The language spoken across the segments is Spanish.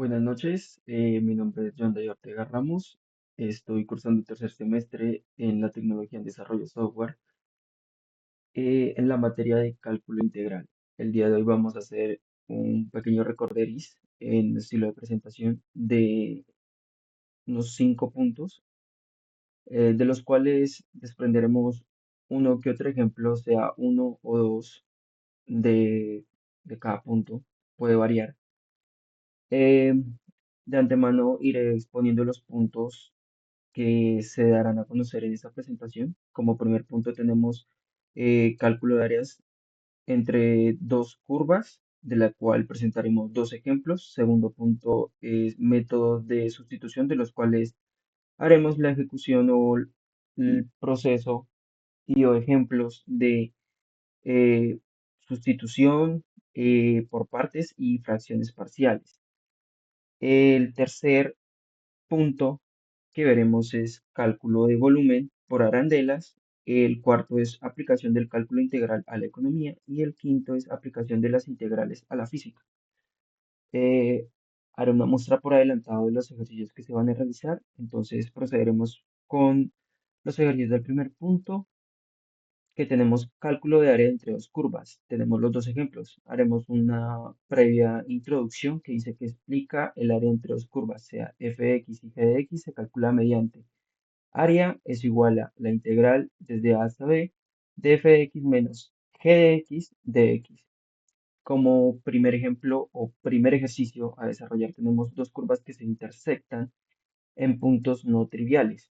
Buenas noches, mi nombre es John Day Ortega Ramos. Estoy cursando el tercer semestre en la tecnología en desarrollo software en la materia de cálculo integral. El día de hoy vamos a hacer un pequeño recorderis en estilo de presentación de unos 5 puntos, de los cuales desprenderemos uno que otro ejemplo, sea uno o dos de cada punto, puede variar. Eh, de antemano iré exponiendo los puntos que se darán a conocer en esta presentación. Como primer punto tenemos cálculo de áreas entre dos curvas, de la cual presentaremos dos ejemplos. Segundo punto es métodos de sustitución, de los cuales haremos la ejecución o el proceso y o ejemplos de eh, sustitución por partes y fracciones parciales. El tercer punto que veremos es cálculo de volumen por arandelas. El cuarto es aplicación del cálculo integral a la economía y el quinto es aplicación de las integrales a la física. Eh, Haré una muestra por adelantado de los ejercicios que se van a realizar, entonces procederemos con los ejercicios del primer punto, que tenemos cálculo de área entre dos curvas. Tenemos los dos ejemplos. Haremos una previa introducción que dice que explica el área entre dos curvas, sea f de x y g de x, se calcula mediante área es igual a la integral desde a hasta b de f de x menos g de x de x. Como primer ejemplo o primer ejercicio a desarrollar, tenemos dos curvas que se intersectan en puntos no triviales.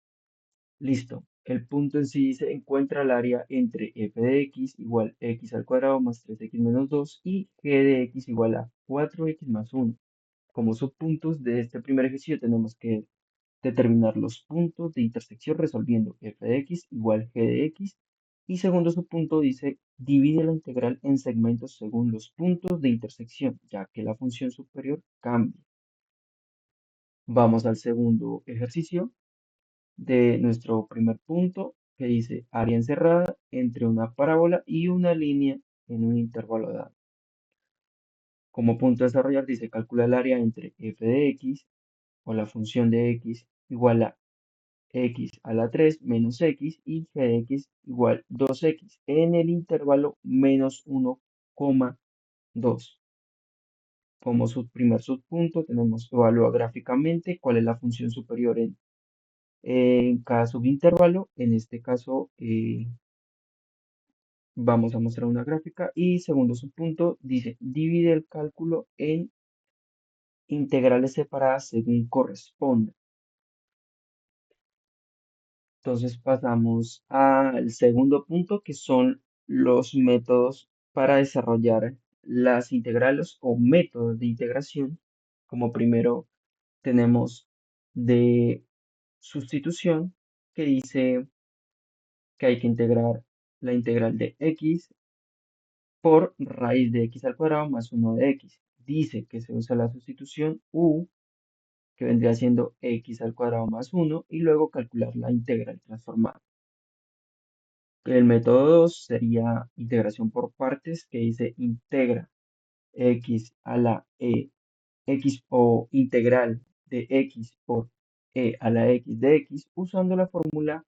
Listo. El punto en sí se encuentra el área entre f de x igual x al cuadrado más 3x menos 2 y g de x igual a 4x más 1. Como subpuntos de este primer ejercicio tenemos que determinar los puntos de intersección resolviendo f de x igual g de x. Y segundo subpunto dice divide la integral en segmentos según los puntos de intersección, ya que la función superior cambia. Vamos al segundo ejercicio de nuestro primer punto, que dice área encerrada entre una parábola y una línea en un intervalo dado. Como punto a desarrollar dice calcula el área entre f de x o la función de x igual a x a la 3 menos x y g de x igual 2x en el intervalo menos 1,2. Como primer subpunto tenemos evalúa gráficamente cuál es la función superior en cada subintervalo. En este caso vamos a mostrar una gráfica y segundo subpunto dice divide el cálculo en integrales separadas según corresponda. Entonces pasamos al segundo punto, que son los métodos para desarrollar las integrales o métodos de integración. Como primero tenemos de sustitución, que dice que hay que integrar la integral de x por raíz de x al cuadrado más 1 de x. Dice que se usa la sustitución u, que vendría siendo x al cuadrado más 1, y luego calcular la integral transformada. El método 2 sería integración por partes, que dice integra x a la x o integral de x por a la x de x usando la fórmula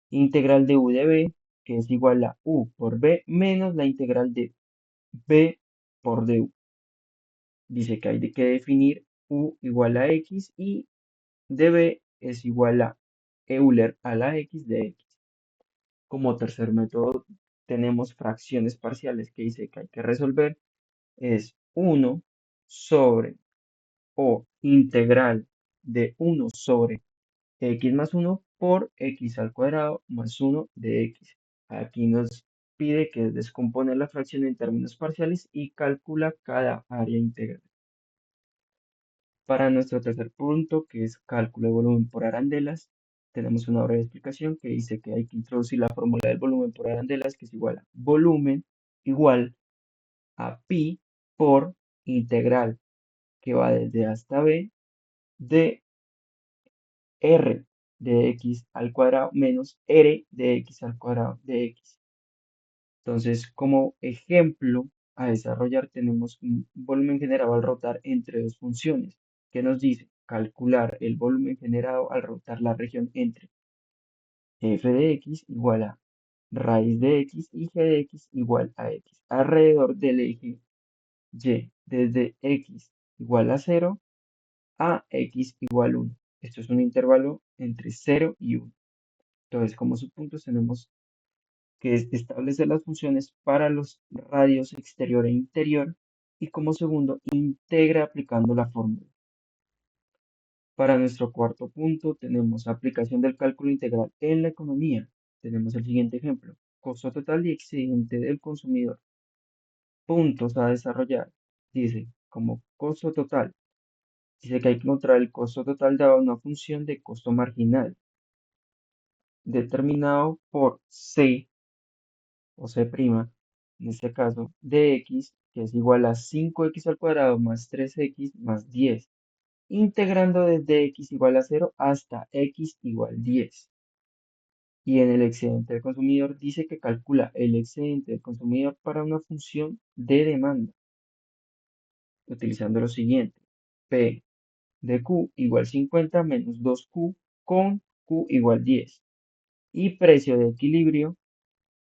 integral de u de b, que es igual a u por b menos la integral de b por du. Dice que hay que definir u igual a x y db es igual a Euler a la x de x. Como tercer método tenemos fracciones parciales, que dice que hay que resolver es 1 sobre o integral de 1 sobre x más 1 por x al cuadrado más 1 de x. Aquí nos pide que descompone la fracción en términos parciales y calcula cada área integral. Para nuestro tercer punto, que es cálculo de volumen por arandelas, tenemos una breve explicación que dice que hay que introducir la fórmula del volumen por arandelas, que es igual a volumen igual a pi por integral, que va desde hasta b, de r de x al cuadrado menos r de x al cuadrado de x. Entonces, como ejemplo a desarrollar, tenemos un volumen generado al rotar entre dos funciones. que nos dice calcular el volumen generado al rotar la región entre f de x igual a raíz de x y g de x igual a x alrededor del eje y, desde x igual a 0 a x igual a 1. Esto es un intervalo entre 0 y 1. Entonces, como subpuntos tenemos que es establecer las funciones para los radios exterior e interior, y como segundo, integra aplicando la fórmula. Para nuestro cuarto punto tenemos aplicación del cálculo integral en la economía. Tenemos el siguiente ejemplo: costo total y excedente del consumidor. Puntos a desarrollar. Dice, como costo total, dice que hay que encontrar el costo total dado una función de costo marginal, determinado por C o C', en este caso, de x, que es igual a 5x al cuadrado más 3x más 10, integrando desde x igual a 0 hasta x igual 10. Y en el excedente del consumidor dice que calcula el excedente del consumidor para una función de demanda, utilizando lo siguiente: P de Q igual 50 menos 2Q con Q igual 10. Y precio de equilibrio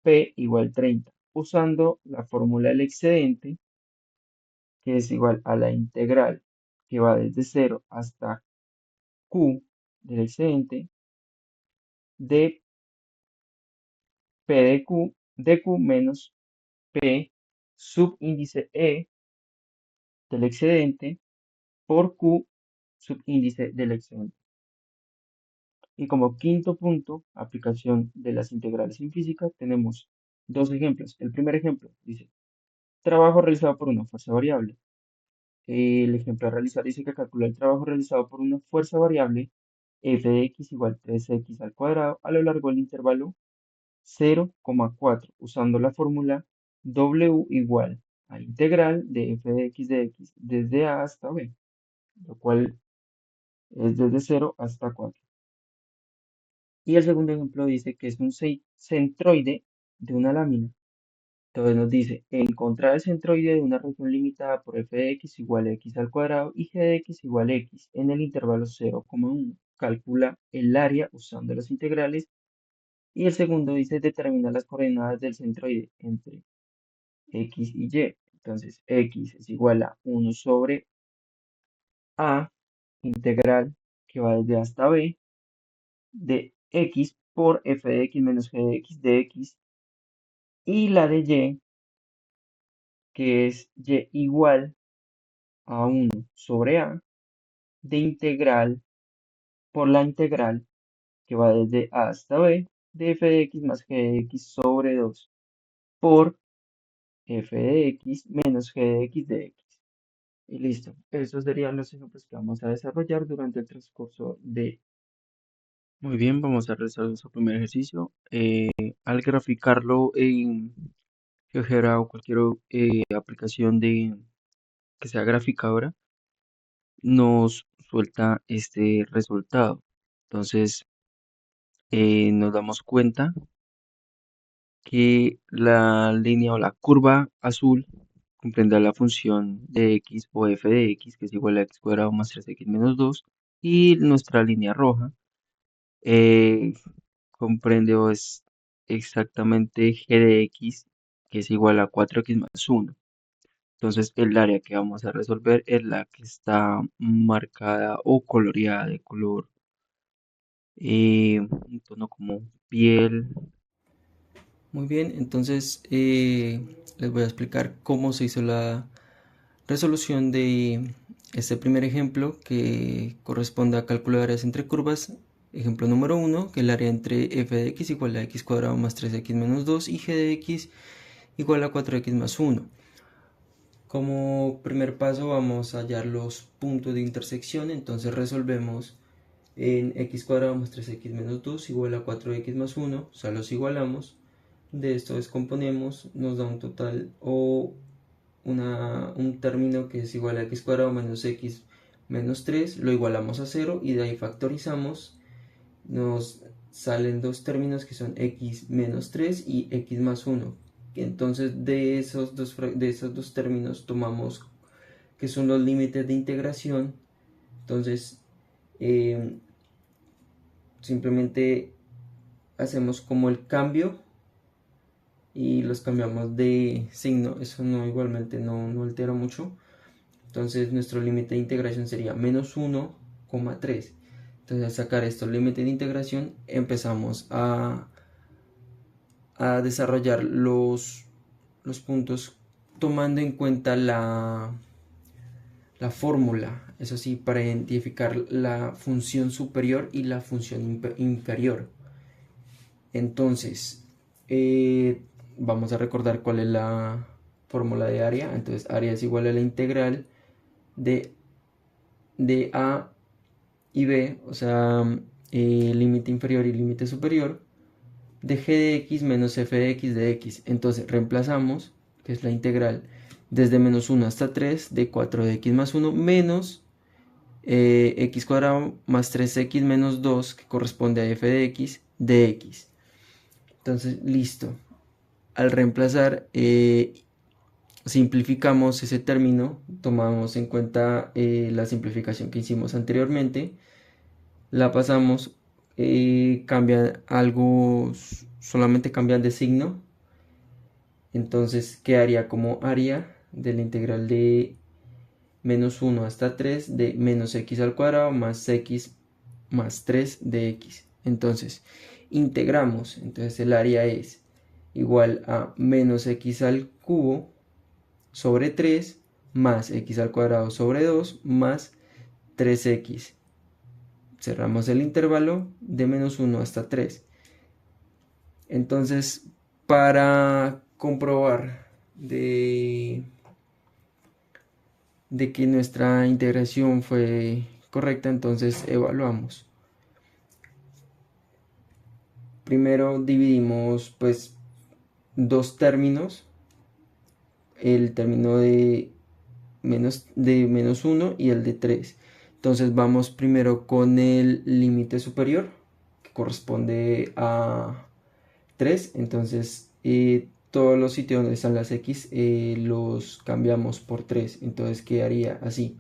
P igual 30, usando la fórmula del excedente, que es igual a la integral que va desde 0 hasta Q del excedente de P de Q menos P subíndice E del excedente por Q subíndice del excedente. Y como quinto punto, aplicación de las integrales en física, tenemos dos ejemplos. El primer ejemplo dice, trabajo realizado por una fuerza variable. El ejemplo a realizar dice que calcula el trabajo realizado por una fuerza variable f de x igual 3x al cuadrado a lo largo del intervalo 0,4, usando la fórmula w igual a integral de f de x desde a hasta b, lo cual es desde 0 hasta 4. Y el segundo ejemplo dice que es un centroide de una lámina. Entonces nos dice encontrar el centroide de una región limitada por f de x igual a x al cuadrado y g de x igual a x en el intervalo 0,1. Calcula el área usando las integrales. Y el segundo dice determinar las coordenadas del centroide entre x y y. Entonces x es igual a 1 sobre a integral que va desde hasta b de x por f de x menos g de x, y la de y, que es y igual a 1 sobre a de integral por la integral que va desde a hasta b de f de x más g de x sobre 2 por f de x menos g de x. Y listo. Esos serían los ejemplos que vamos a desarrollar durante el transcurso de... Muy bien, vamos a realizar nuestro primer ejercicio. Al graficarlo en GeoGebra o cualquier aplicación que sea graficadora, nos suelta este resultado. Entonces, nos damos cuenta que la línea o la curva azul comprende la función de x o f de x, que es igual a x cuadrado más 3x menos 2, y nuestra línea roja eh, comprende o es exactamente g de x, que es igual a 4x más 1. Entonces el área que vamos a resolver es la que está marcada o coloreada de color un tono como piel. Muy bien, entonces les voy a explicar cómo se hizo la resolución de este primer ejemplo, que corresponde a cálculo de áreas entre curvas. Ejemplo número 1, que el área entre f de x igual a x cuadrado más 3x menos 2 y g de x igual a 4x más 1. Como primer paso vamos a hallar los puntos de intersección, entonces resolvemos en x cuadrado más 3x menos 2 igual a 4x más 1, o sea, los igualamos. De esto descomponemos, nos da un total o un término que es igual a x cuadrado menos x menos 3, lo igualamos a 0 y de ahí factorizamos, nos salen dos términos que son x menos 3 y x más 1. Entonces de esos dos términos tomamos que son los límites de integración Entonces simplemente hacemos como el cambio y los cambiamos de signo. Eso no, igualmente no altera mucho. Entonces nuestro límite de integración sería menos 1,3. Entonces al sacar estos límites de integración empezamos a desarrollar los puntos tomando en cuenta la fórmula, eso sí, para identificar la función superior y la función inferior. Entonces, vamos a recordar cuál es la fórmula de área. Entonces, área es igual a la integral de A y B, o sea, límite inferior y límite superior, de g de x menos f de x de x. Entonces, reemplazamos, que es la integral desde menos 1 hasta 3 de 4 de x más 1 menos x cuadrado más 3x menos 2, que corresponde a f de x. Entonces, listo. Al reemplazar, simplificamos ese término, tomamos en cuenta la simplificación que hicimos anteriormente, la pasamos, cambian algo, solamente cambian de signo, entonces quedaría como área de la integral de menos 1 hasta 3 de menos x al cuadrado más x más 3 de x. Entonces integramos, entonces el área es igual a menos x al cubo sobre 3 más x al cuadrado sobre 2 más 3x. Cerramos el intervalo de menos 1 hasta 3. Entonces, para comprobar de que nuestra integración fue correcta, entonces evaluamos. Primero dividimos pues dos términos, el término de menos 1 y el de 3. Entonces vamos primero con el límite superior, que corresponde a 3. Entonces todos los sitios donde están las x los cambiamos por 3. Entonces quedaría así.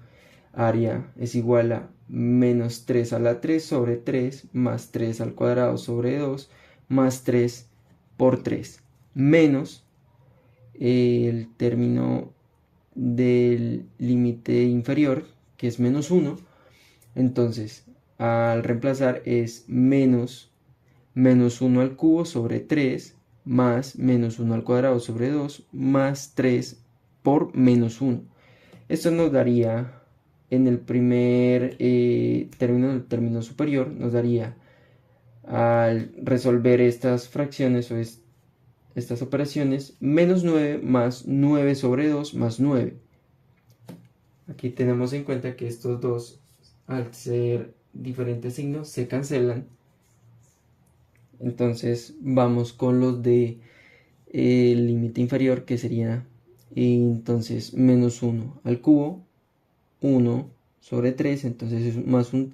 Área es igual a menos 3 a la 3 sobre 3 más 3 al cuadrado sobre 2 más 3 por 3 menos el término del límite inferior, que es menos 1. Entonces al reemplazar es menos 1 al cubo sobre 3 más menos 1 al cuadrado sobre 2 más 3 por menos 1. Esto nos daría en el primer término, el término superior, nos daría al resolver estas fracciones o estas operaciones menos 9 más 9 sobre 2 más 9. Aquí tenemos en cuenta que estos dos, al ser diferentes signos, se cancelan. Entonces vamos con los de el límite inferior, que sería entonces menos 1 al cubo, 1 sobre 3, entonces es más un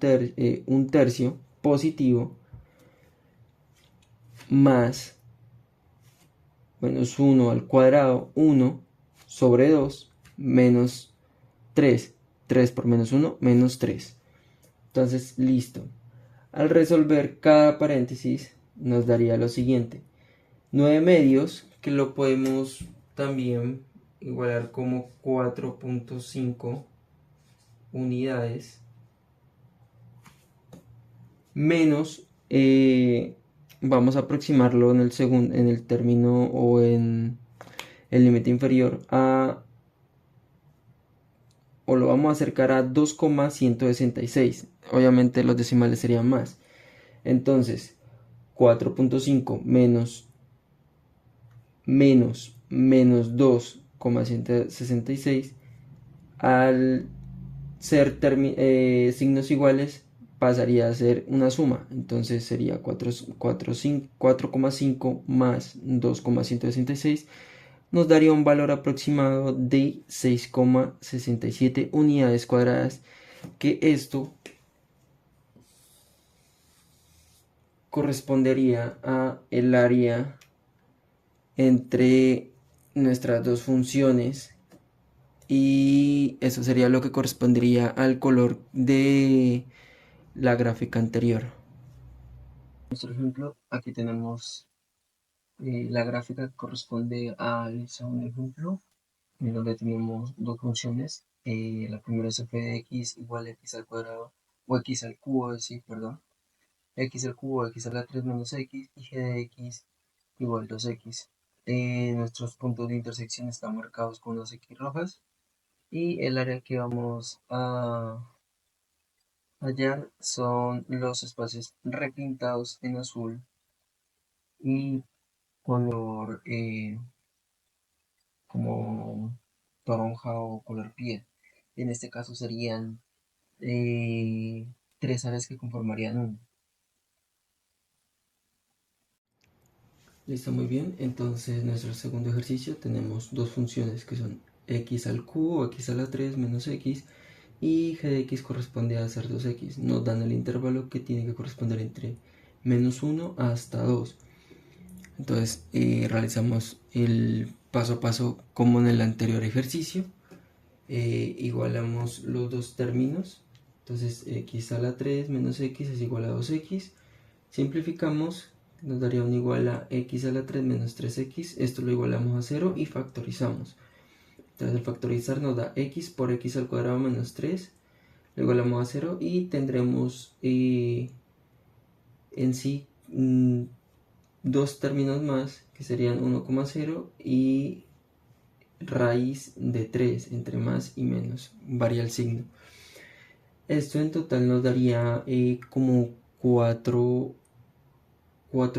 tercio positivo, más menos 1 al cuadrado, 1 sobre 2, menos 3, 3 por menos 1, menos 3. Entonces, listo. Al resolver cada paréntesis, nos daría lo siguiente: 9 medios, que lo podemos también igualar como 4.5 unidades, menos, vamos a aproximarlo en en el término o en el límite inferior o lo vamos a acercar a 2,166. Obviamente los decimales serían más. Entonces, 4.5 menos 2,166, al ser signos iguales pasaría a ser una suma. Entonces sería 4,5 más 2,166 nos daría un valor aproximado de 6,67 unidades cuadradas, que esto correspondería a el área entre nuestras dos funciones y eso sería lo que correspondería al color de la gráfica anterior. Nuestro ejemplo, aquí tenemos la gráfica que corresponde al segundo ejemplo, en donde tenemos dos funciones. La primera es f de x igual a x al cuadrado, o x al cubo, sí, perdón, x al cubo, x a la 3 menos x, y g de x igual 2x. Nuestros puntos de intersección están marcados con dos x rojas, y el área que vamos a hallar son los espacios repintados en azul y color como toronja o color piel. En este caso serían tres áreas que conformarían uno. Listo, muy bien. Entonces, nuestro segundo ejercicio tenemos dos funciones que son x al cubo, x a la 3 menos x, y g de x corresponde a ser 2x. Nos dan el intervalo que tiene que corresponder entre menos 1 hasta 2. Entonces, realizamos el paso a paso como en el anterior ejercicio. Igualamos los dos términos. Entonces, x a la 3 menos x es igual a 2x. Simplificamos, nos daría un igual a x a la 3 menos 3x. Esto lo igualamos a 0 y factorizamos. Entonces, al factorizar nos da x por x al cuadrado menos 3. Lo igualamos a 0 y tendremos en sí dos términos más que serían 1,0 y raíz de 3 entre más y menos, varía el signo. Esto en total nos daría como cuatro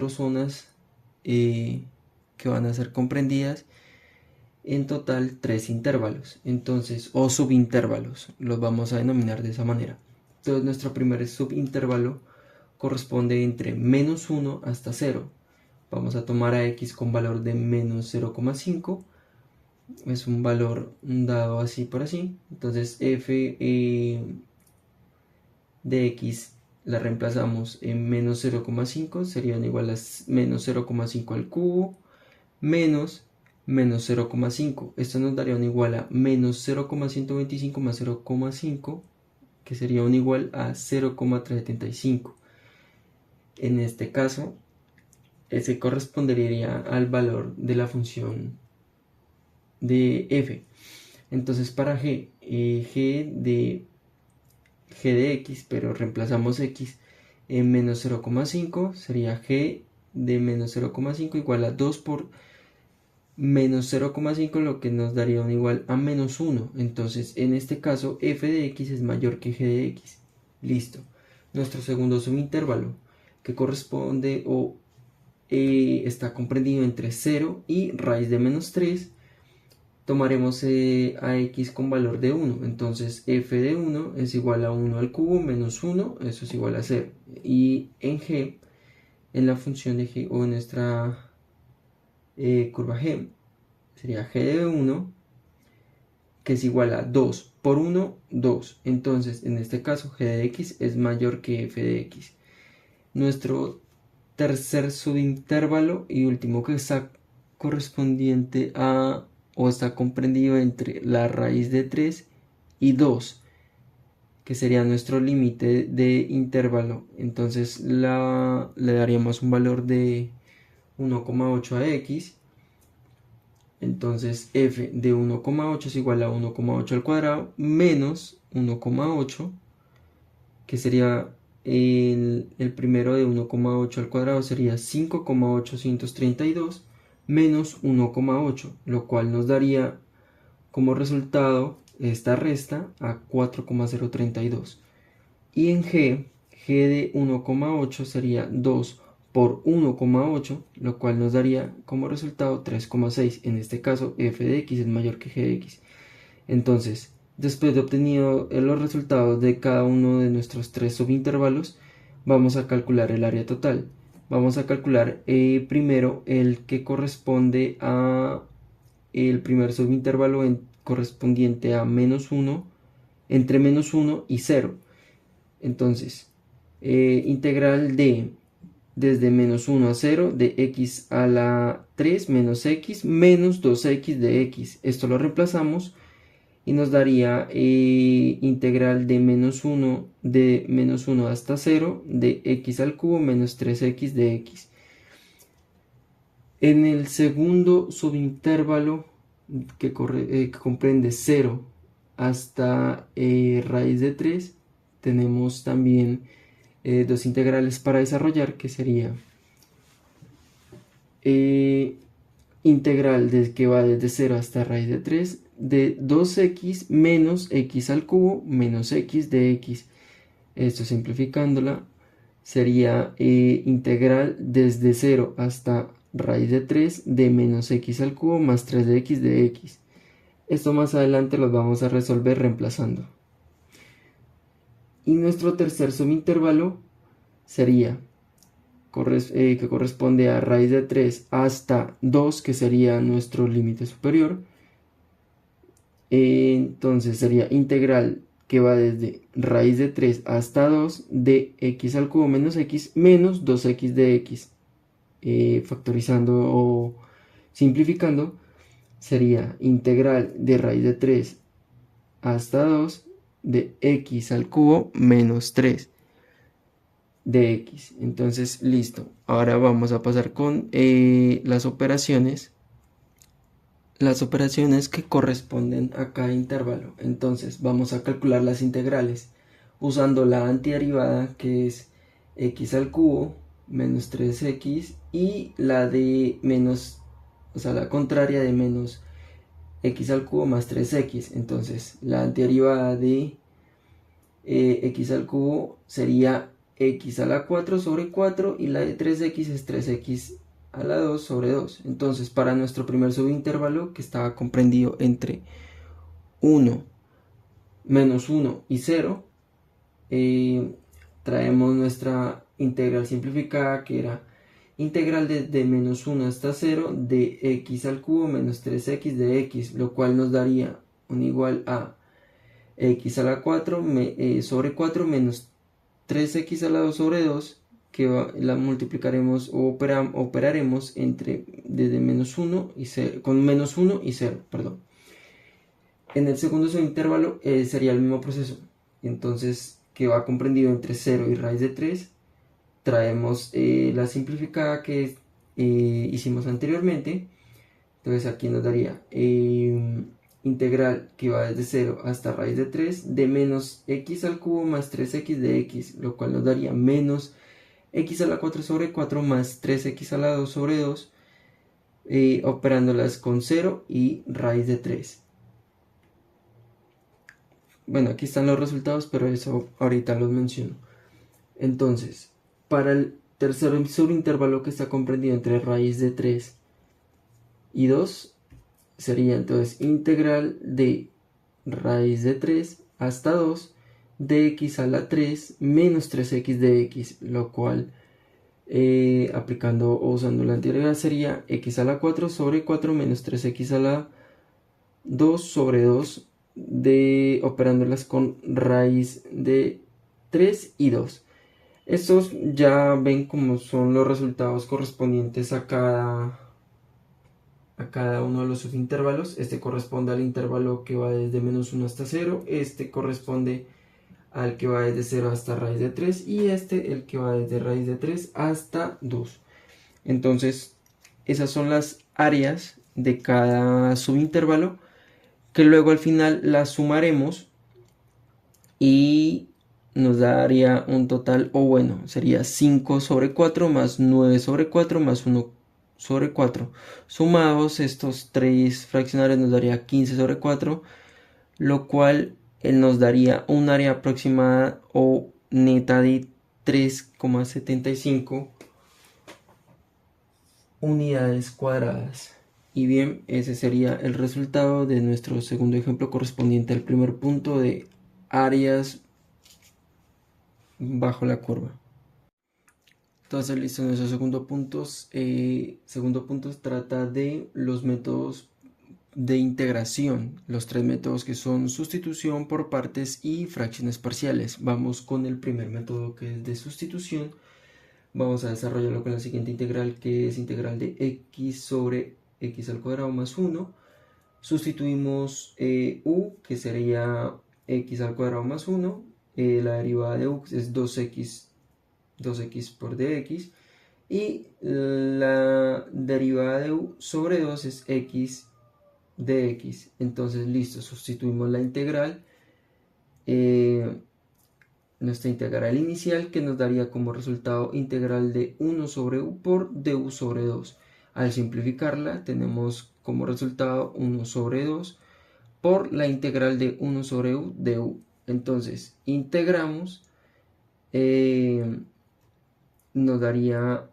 zonas que van a ser comprendidas, en total 3 intervalos, entonces, o subintervalos, los vamos a denominar de esa manera. Entonces nuestro primer subintervalo corresponde entre menos 1 hasta 0. Vamos a tomar a x con valor de menos 0,5, es un valor dado así por así. Entonces f de x la reemplazamos en menos 0,5, serían igual a menos 0,5 al cubo menos menos 0,5. Esto nos daría un igual a menos 0,125 más 0,5, que sería un igual a 0,375. En este caso, ese correspondería al valor de la función de f. Entonces para g de x, pero reemplazamos x en menos 0,5, sería g de menos 0,5 igual a 2 por menos 0,5, lo que nos daría un igual a menos 1. Entonces en este caso f de x es mayor que g de x. Listo. Nuestro segundo subintervalo, que corresponde o está comprendido entre 0 y raíz de menos 3, tomaremos a x con valor de 1. Entonces f de 1 es igual a 1 al cubo menos 1, eso es igual a 0. Y en g, en la función de g o en nuestra curva g, sería g de 1, que es igual a 2 por 1, 2. Entonces en este caso g de x es mayor que f de x. Nuestro tercer subintervalo y último, que está correspondiente a o está comprendido entre la raíz de 3 y 2, que sería nuestro límite de intervalo. Entonces le daríamos un valor de 1,8 a x. Entonces f de 1,8 es igual a 1,8 al cuadrado menos 1,8, que sería el primero de 1,8 al cuadrado sería 5,832 menos 1,8, lo cual nos daría como resultado esta resta a 4,032. Y en g de 1,8 sería 2 por 1,8, lo cual nos daría como resultado 3,6. En este caso f de x es mayor que g de x. Entonces, después de obtenido los resultados de cada uno de nuestros tres subintervalos, vamos a calcular el área total. Vamos a calcular primero el que corresponde a el primer subintervalo correspondiente a menos 1, entre menos 1 y 0. Entonces, integral de desde menos 1 a 0 de x a la 3 menos x menos 2x de x. Esto lo reemplazamos y nos daría integral de menos uno hasta cero de x al cubo menos 3x de x. En el segundo subintervalo que comprende cero hasta raíz de 3, tenemos también dos integrales para desarrollar, que sería integral que va desde 0 hasta raíz de 3 de 2x menos x al cubo menos x de x. Esto simplificándola sería integral desde 0 hasta raíz de 3 de menos x al cubo más 3 de x de x. Esto más adelante lo vamos a resolver reemplazando. Y nuestro tercer subintervalo sería que corresponde a raíz de 3 hasta 2, que sería nuestro límite superior. Entonces sería integral que va desde raíz de 3 hasta 2 de x al cubo menos x menos 2x de x. Factorizando o simplificando, sería integral de raíz de 3 hasta 2 de x al cubo menos 3 de x. Entonces, listo. Ahora vamos a pasar con las operaciones. Las operaciones que corresponden a cada intervalo. Entonces, vamos a calcular las integrales usando la antiderivada, que es x al cubo menos 3x, y la de menos, o sea, la contraria de menos x al cubo más 3x. Entonces, la antiderivada de x al cubo sería x a la 4 sobre 4, y la de 3x es 3x a la 2 sobre 2. Entonces, para nuestro primer subintervalo, que estaba comprendido entre 1, menos 1 y 0, traemos nuestra integral simplificada, que era integral desde menos 1 hasta 0 de x al cubo menos 3x de x, lo cual nos daría un igual a x a la 4 sobre 4 menos 3x a la 2 sobre 2, que la multiplicaremos o operaremos entre desde menos 1 y 0, con menos 1 y 0, perdón. En el segundo subintervalo sería el mismo proceso. Entonces, que va comprendido entre 0 y raíz de 3, traemos la simplificada que hicimos anteriormente. Entonces aquí nos daría integral que va desde 0 hasta raíz de 3 de menos x al cubo más 3x de x, lo cual nos daría menos x a la 4 sobre 4 más 3x a la 2 sobre 2, operándolas con 0 y raíz de 3. Bueno, aquí están los resultados, pero eso ahorita los menciono. Entonces, para el tercer subintervalo, que está comprendido entre raíz de 3 y 2, sería entonces integral de raíz de 3 hasta 2 de x a la 3 menos 3x de x, lo cual aplicando o usando la anterior sería x a la 4 sobre 4 menos 3x a la 2 sobre 2, operándolas con raíz de 3 y 2. Estos ya ven cómo son los resultados correspondientes a cada uno de los subintervalos. Este corresponde al intervalo que va desde menos 1 hasta 0, este corresponde al que va desde 0 hasta raíz de 3, y este el que va desde raíz de 3 hasta 2. Entonces, esas son las áreas de cada subintervalo, que luego al final las sumaremos y nos daría un total, o bueno, sería 5 sobre 4 más 9 sobre 4 más 1 sobre 4. Sumados estos tres fraccionarios nos daría 15 sobre 4, lo cual nos daría un área aproximada o neta de 3,75 unidades cuadradas. Y bien, ese sería el resultado de nuestro segundo ejemplo correspondiente al primer punto de áreas bajo la curva. Entonces, listo, nuestro segundo punto trata de los métodos de integración, los tres métodos que son sustitución por partes y fracciones parciales. Vamos con el primer método, que es de sustitución. Vamos a desarrollarlo con la siguiente integral, que es integral de x sobre x al cuadrado más 1 Sustituimos u, que sería x al cuadrado más 1. La derivada de u es 2x por dx. Y la derivada de u sobre 2 es x de x. Entonces, listo, sustituimos la integral. Nuestra integral inicial, que nos daría como resultado integral de 1 sobre u por du sobre 2. Al simplificarla tenemos como resultado 1 sobre 2 por la integral de 1 sobre u de u. Entonces integramos, nos daría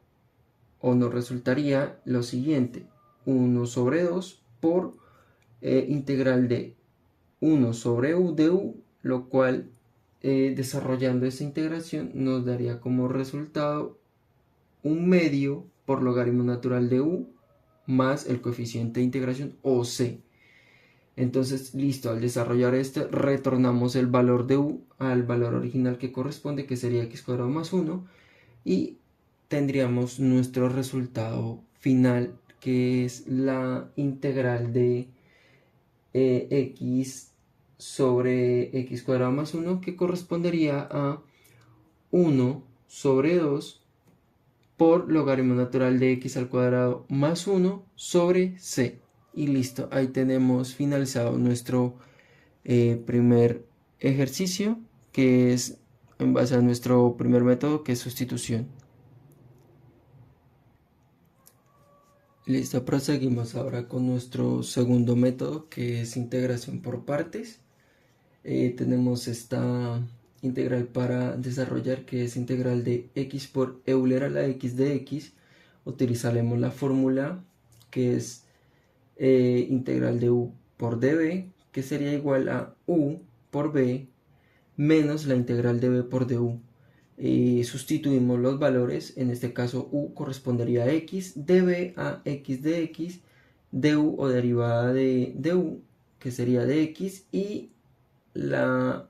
o nos resultaría lo siguiente: 1 sobre 2 por integral de 1 sobre u de u, lo cual desarrollando esta integración nos daría como resultado un medio por logaritmo natural de u más el coeficiente de integración o c. Entonces, listo, al desarrollar este retornamos el valor de u al valor original que corresponde, que sería x cuadrado más 1, y tendríamos nuestro resultado final, que es la integral de x sobre x cuadrado más 1, que correspondería a 1 sobre 2 por logaritmo natural de x al cuadrado más 1 sobre c. Y listo, ahí tenemos finalizado nuestro primer ejercicio, que es en base a nuestro primer método, que es sustitución. Listo, proseguimos ahora con nuestro segundo método, que es integración por partes. Tenemos esta integral para desarrollar, que es integral de x por Euler a la x de x. Utilizaremos la fórmula, que es integral de u por db, que sería igual a u por b menos la integral de b por du. Sustituimos los valores, en este caso u correspondería a x, db a x de x, du o derivada de du, que sería de x, y la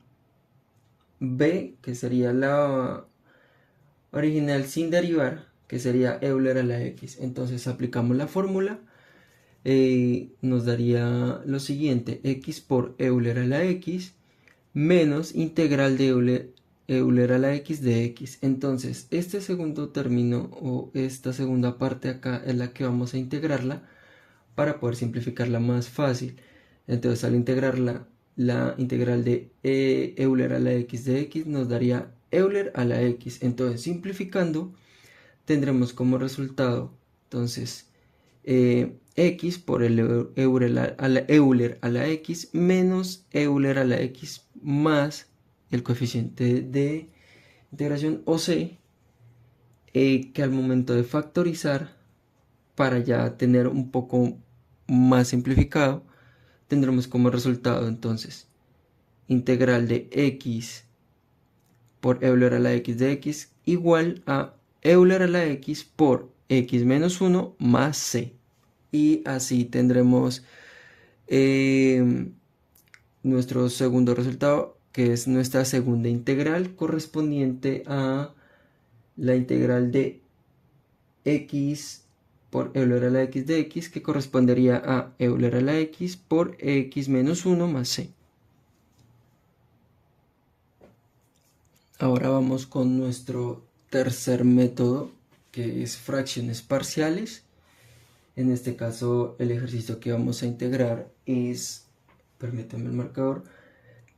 b, que sería la original sin derivar, que sería Euler a la x. Entonces aplicamos la fórmula, nos daría lo siguiente: x por Euler a la x menos integral de Euler a la x de x. Entonces este segundo término o esta segunda parte acá es la que vamos a integrarla para poder simplificarla más fácil. Entonces al integrarla, la integral de Euler a la x de x nos daría Euler a la x. Entonces simplificando tendremos como resultado entonces x por el Euler a la x menos Euler a la x más el coeficiente de integración o c, que al momento de factorizar, para ya tener un poco más simplificado, tendremos como resultado entonces integral de x por Euler a la x de x igual a Euler a la x por x menos 1 más c. Y así tendremos nuestro segundo resultado, que es nuestra segunda integral correspondiente a la integral de x por Euler a la x de x, que correspondería a Euler a la x por x menos 1 más c. Ahora vamos con nuestro tercer método, que es fracciones parciales. En este caso el ejercicio que vamos a integrar es, permítame el marcador,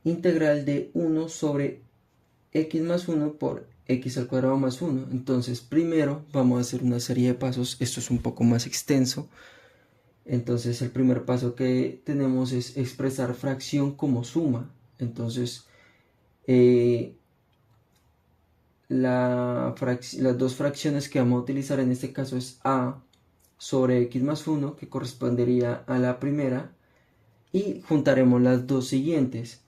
integral de 1 sobre x más 1 por x al cuadrado más 1. Entonces primero vamos a hacer una serie de pasos, esto es un poco más extenso. Entonces el primer paso que tenemos es expresar fracción como suma. Entonces las dos fracciones que vamos a utilizar en este caso es a sobre x más 1, que correspondería a la primera, y juntaremos las dos siguientes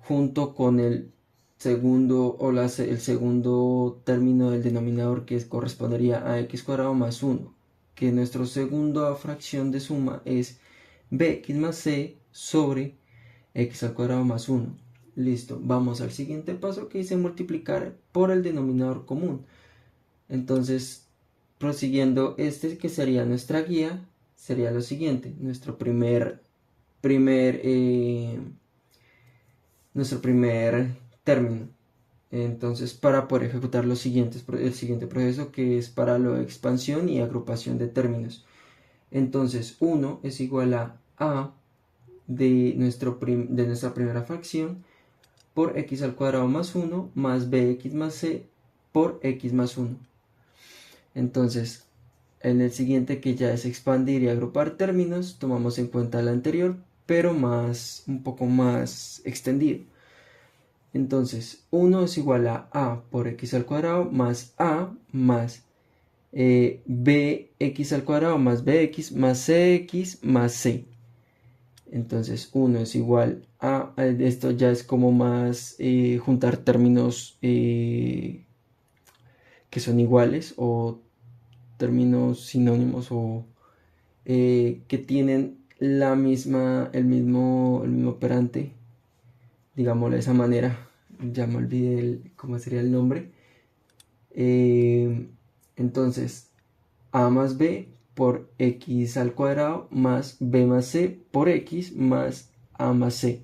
junto con el segundo o el segundo término del denominador, que correspondería a x cuadrado más 1, que nuestra segunda fracción de suma es bx más c sobre x al cuadrado más 1. Listo, vamos al siguiente paso, que dice multiplicar por el denominador común. Entonces, prosiguiendo, este que sería nuestra guía, sería lo siguiente: nuestro primer primer, nuestro primer término. Entonces, para poder ejecutar el siguiente proceso, que es para la expansión y agrupación de términos. Entonces, 1 es igual a de nuestra primera fracción por x al cuadrado más 1 más bx más c por x más 1. Entonces, en el siguiente, que ya es expandir y agrupar términos, tomamos en cuenta el anterior, pero un poco más extendido. Entonces, 1 es igual a por x al cuadrado más a más bx al cuadrado más bx más cx más c. Entonces 1 es igual esto ya es como más juntar términos que son iguales o términos sinónimos o que tienen el mismo operante, digámoslo de esa manera. Ya me olvidé cómo sería el nombre. Eh, entonces a más b por x al cuadrado más b más c por x más a más c.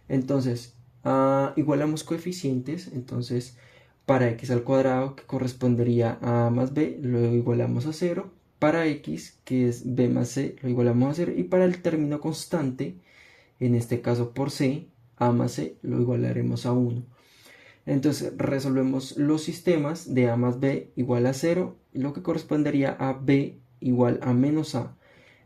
Entonces, igualamos coeficientes. Entonces, para x al cuadrado, que correspondería a a más b, lo igualamos a 0. Para x, que es b más c, lo igualamos a 0. Y para el término constante, en este caso por c, a más c, lo igualaremos a 1. Entonces, resolvemos los sistemas de a más b igual a 0, lo que correspondería a b igual a menos a.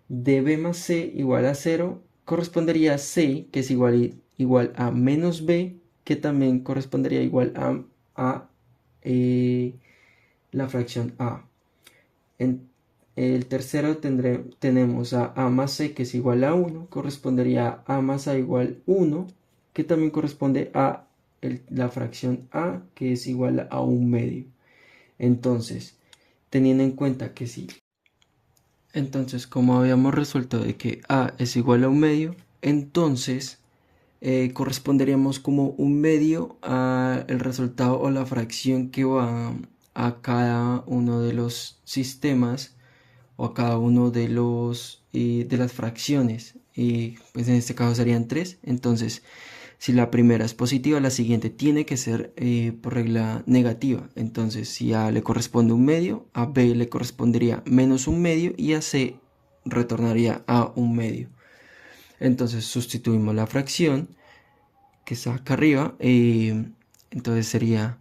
De b más c igual a 0, correspondería a c, que es igual a menos b, que también correspondería igual a la fracción a. En el tercero tenemos a más c, que es igual a 1, correspondería a más a igual 1, que también corresponde a la fracción a, que es igual a un medio. Entonces, teniendo en cuenta que sí. Entonces, como habíamos resuelto de que a es igual a un medio, entonces corresponderíamos como un medio a el resultado o la fracción que va a cada uno de los sistemas o a cada uno de de las fracciones. Y pues en este caso serían tres. Entonces, si la primera es positiva, la siguiente tiene que ser por regla negativa. Entonces, si a le corresponde un medio, a b le correspondería menos un medio y a c retornaría a un medio. Entonces sustituimos la fracción que está acá arriba. Entonces sería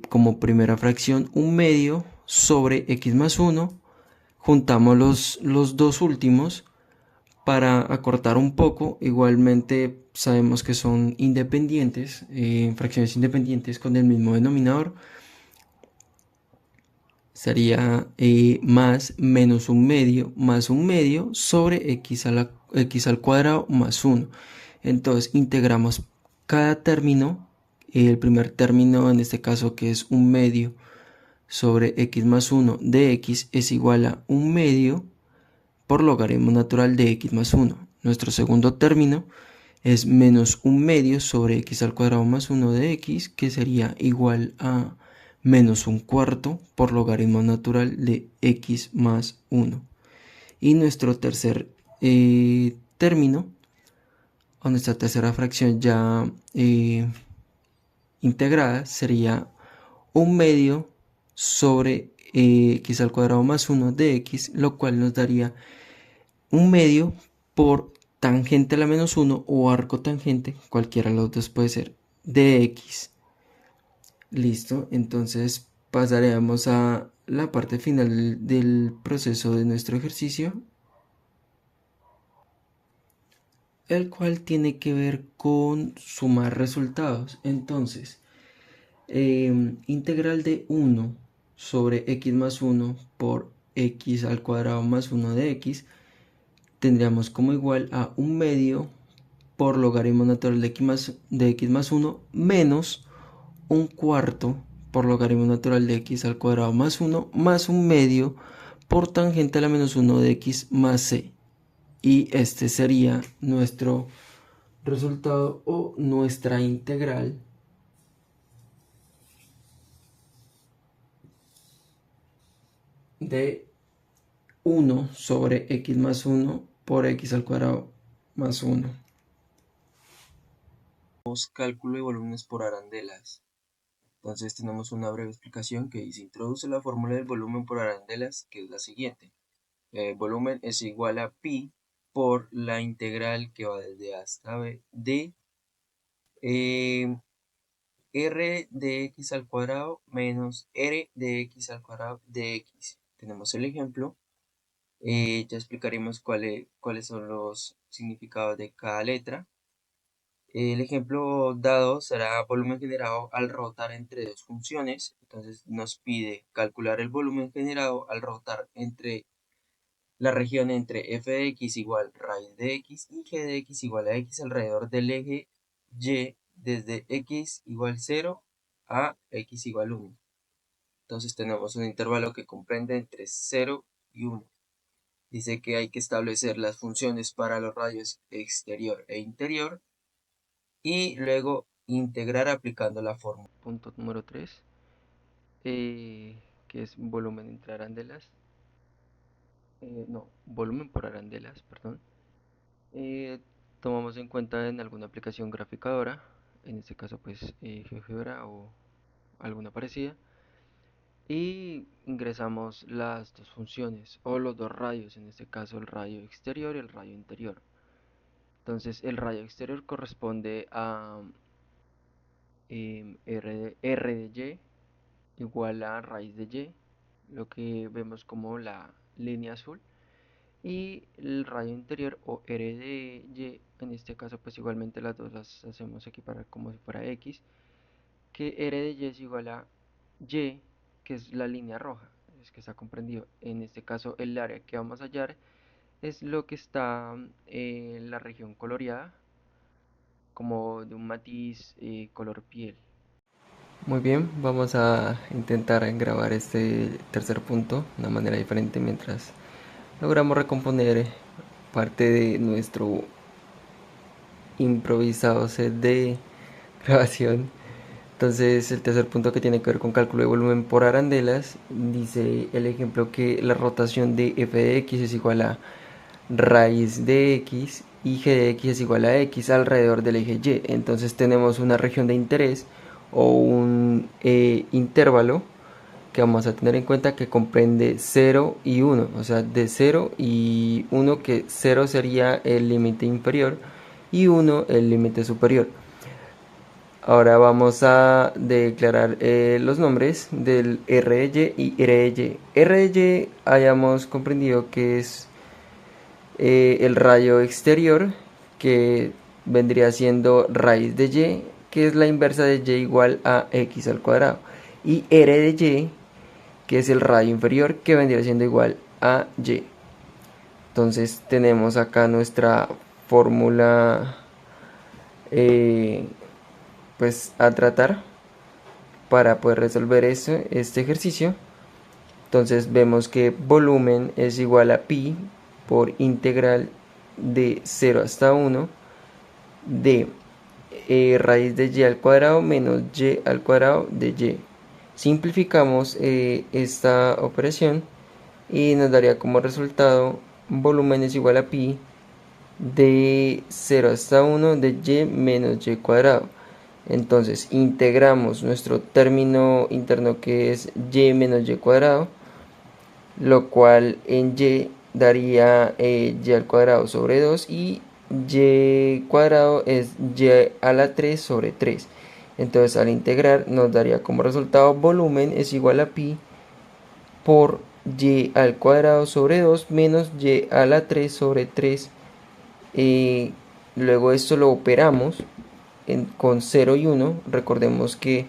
como primera fracción un medio sobre x más 1. Juntamos los dos últimos para acortar un poco. Igualmente sabemos que son independientes, fracciones independientes con el mismo denominador. Sería más menos un medio más un medio sobre x al cuadrado más 1. Entonces integramos cada término. El primer término, en este caso, que es un medio sobre x más 1 de x, es igual a un medio por logaritmo natural de x más 1. Nuestro segundo término es menos un medio sobre x al cuadrado más 1 de x, que sería igual a menos un cuarto por logaritmo natural de x más 1. Y nuestro tercer término, o nuestra tercera fracción ya integrada, sería un medio sobre x al cuadrado más 1 de x, lo cual nos daría un medio por tangente a la menos 1 o arco tangente, cualquiera de los dos puede ser, de x. Listo, entonces pasaremos a la parte final del proceso de nuestro ejercicio, el cual tiene que ver con sumar resultados. Entonces, integral de 1 sobre x más 1 por x al cuadrado más 1 de x, tendríamos como igual a un medio por logaritmo natural de x más 1 menos un cuarto por logaritmo natural de x al cuadrado más 1 más un medio por tangente a la menos 1 de x más c. Y este sería nuestro resultado o nuestra integral de 1 sobre x más 1 por x al cuadrado más 1. Cálculo de volúmenes por arandelas. Entonces tenemos una breve explicación que dice: introduce la fórmula del volumen por arandelas, que es la siguiente. El volumen es igual a pi por la integral que va desde A hasta B de r de x al cuadrado menos r de x al cuadrado de x. Tenemos el ejemplo. Ya explicaremos cuáles son los significados de cada letra. El ejemplo dado será volumen generado al rotar entre dos funciones. Entonces nos pide calcular el volumen generado al rotar entre la región entre f de x igual raíz de x y g de x igual a x alrededor del eje y desde x igual 0 a x igual 1. Entonces tenemos un intervalo que comprende entre 0 y 1. Dice que hay que establecer las funciones para los radios exterior e interior y luego integrar aplicando la fórmula. Punto número 3, que es volumen entre arandelas. No, volumen por arandelas, perdón. Eh, Tomamos en cuenta en alguna aplicación graficadora, en este caso pues GeoGebra o alguna parecida, y ingresamos las dos funciones o los dos radios, en este caso el radio exterior y el radio interior. Entonces el radio exterior corresponde a R de y igual a raíz de y, lo que vemos como la línea azul. Y el radio interior o R de y, en este caso pues igualmente las dos las hacemos equiparar como si fuera X, que R de y es igual a Y, que es la línea roja, es que está comprendido. En este caso el área que vamos a hallar es lo que está en la región coloreada, como de un matiz color piel. Muy bien, vamos a intentar grabar este tercer punto de una manera diferente mientras logramos recomponer parte de nuestro improvisado set de grabación. Entonces el tercer punto, que tiene que ver con cálculo de volumen por arandelas, dice el ejemplo que la rotación de f de x es igual a raíz de x y g de x es igual a x alrededor del eje y. Entonces tenemos una región de interés o un intervalo que vamos a tener en cuenta que comprende 0 y 1, o sea, de 0 y 1, que 0 sería el límite inferior y 1 el límite superior. Ahora vamos a declarar los nombres del R de Y y R de Y. R de Y hayamos comprendido que es el radio exterior, que vendría siendo raíz de Y, que es la inversa de Y igual a x al cuadrado. Y R de Y, que es el radio inferior, que vendría siendo igual a Y. Entonces tenemos acá nuestra fórmula pues a tratar para poder resolver este ejercicio. Entonces vemos que volumen es igual a pi por integral de 0 hasta 1 de raíz de y al cuadrado menos y al cuadrado de y. Simplificamos esta operación y nos daría como resultado volumen es igual a pi de 0 hasta 1 de y menos y cuadrado. Entonces integramos nuestro término interno, que es y menos y cuadrado, lo cual en y daría y al cuadrado sobre 2 y y cuadrado es y a la 3 sobre 3. Entonces al integrar nos daría como resultado volumen es igual a pi por y al cuadrado sobre 2 menos y a la 3 sobre 3. Luego esto lo operamos con 0 y 1. Recordemos que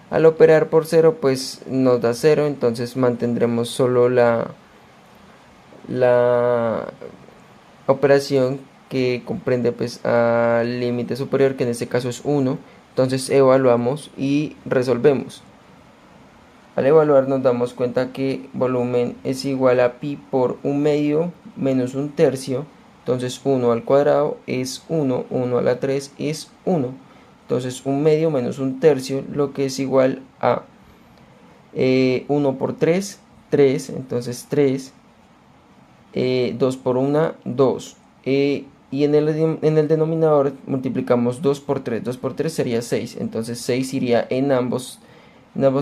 al operar por 0 pues nos da 0, entonces mantendremos solo la operación que comprende pues al límite superior, que en este caso es 1. Entonces evaluamos y resolvemos. Al evaluar nos damos cuenta que volumen es igual a pi por 1/2 menos 1/3. Entonces 1 al cuadrado es 1, 1 a la 3 es 1. Entonces 1/2 menos 1/3, lo que es igual a 1 por 3, 3. Entonces 3, 2 por 1, 2. Y en el denominador multiplicamos 2 por 3. 2 por 3 sería 6. Entonces 6 iría en ambos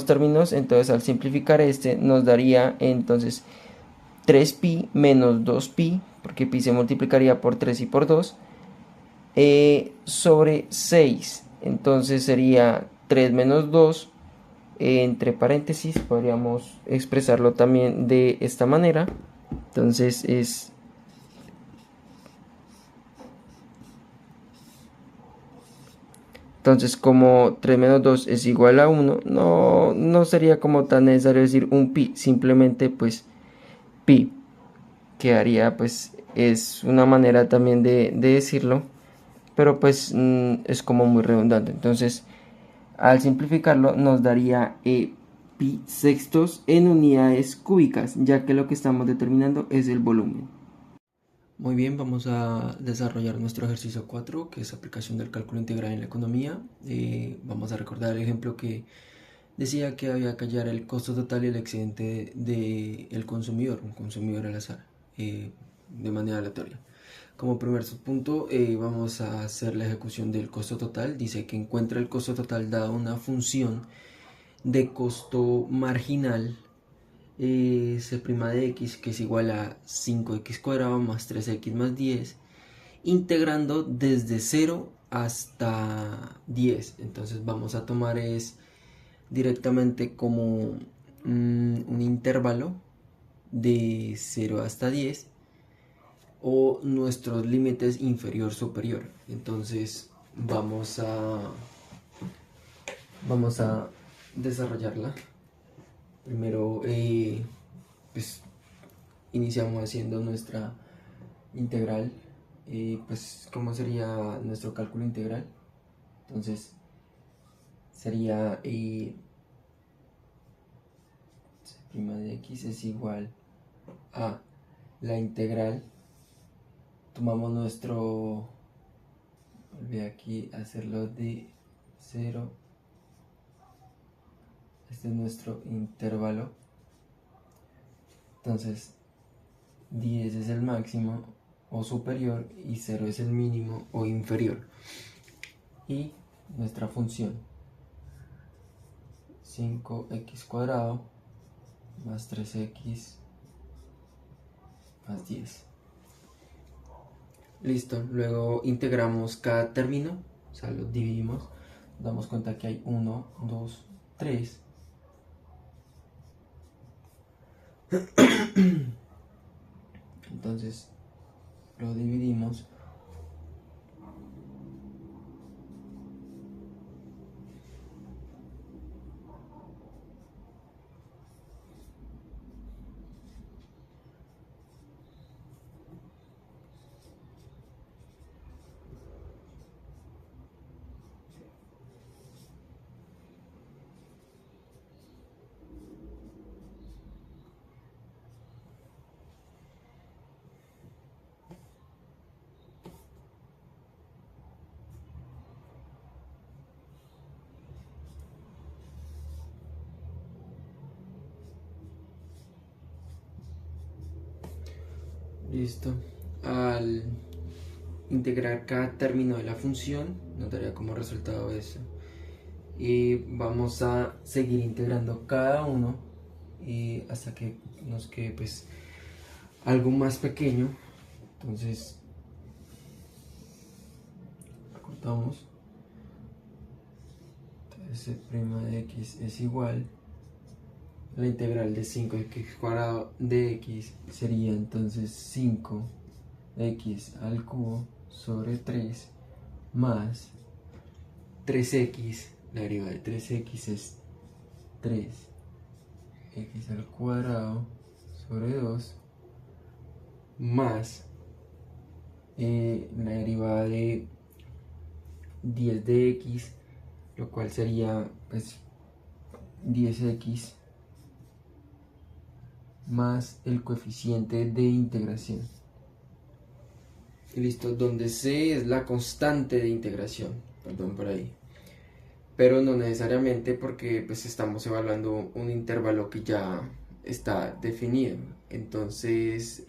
términos. Entonces al simplificar este nos daría entonces 3pi menos 2pi, porque pi se multiplicaría por 3 y por 2, sobre 6. Entonces sería 3 menos 2, entre paréntesis, podríamos expresarlo también de esta manera. Entonces como 3 menos 2 es igual a 1, no sería como tan necesario decir un pi, simplemente pues pi quedaría, pues es una manera también de decirlo, pero pues es como muy redundante. Entonces al simplificarlo nos daría pi sextos en unidades cúbicas, ya que lo que estamos determinando es el volumen. Muy bien, vamos a desarrollar nuestro ejercicio 4, que es aplicación del cálculo integral en la economía. Vamos a recordar el ejemplo que decía que había que hallar el costo total y el excedente del consumidor, un consumidor al azar, de manera aleatoria. Como primer punto, vamos a hacer la ejecución del costo total. Dice que encuentra el costo total dado una función de costo marginal c' de x, que es igual a 5x cuadrado más 3x más 10, integrando desde 0 hasta 10. Entonces vamos a tomar directamente como un intervalo de 0 hasta 10, o nuestros límites inferior superior. Entonces vamos a desarrollarla. Primero pues iniciamos haciendo nuestra integral. Pues cómo sería nuestro cálculo integral. Entonces sería c' de x es igual a la integral. Tomamos nuestro, voy aquí a hacerlo de 0. Este es nuestro intervalo. Entonces 10 es el máximo o superior y 0 es el mínimo o inferior. Y nuestra función 5x cuadrado más 3x más 10. Listo, luego integramos cada término, o sea, lo dividimos. Nos damos cuenta que hay 1, 2, 3. Entonces lo dividimos. Listo. Al integrar cada término de la función, nos daría como resultado eso. Y vamos a seguir integrando cada uno hasta que nos quede pues algo más pequeño. Entonces acortamos. Entonces c' de x es igual, la integral de 5x cuadrado de x sería entonces 5x al cubo sobre 3 más 3x, la derivada de 3x es 3x al cuadrado sobre 2 más la derivada de 10 de x, lo cual sería pues 10x más el coeficiente de integración. Y listo, donde c es la constante de integración, perdón por ahí, pero no necesariamente, porque pues estamos evaluando un intervalo que ya está definido. Entonces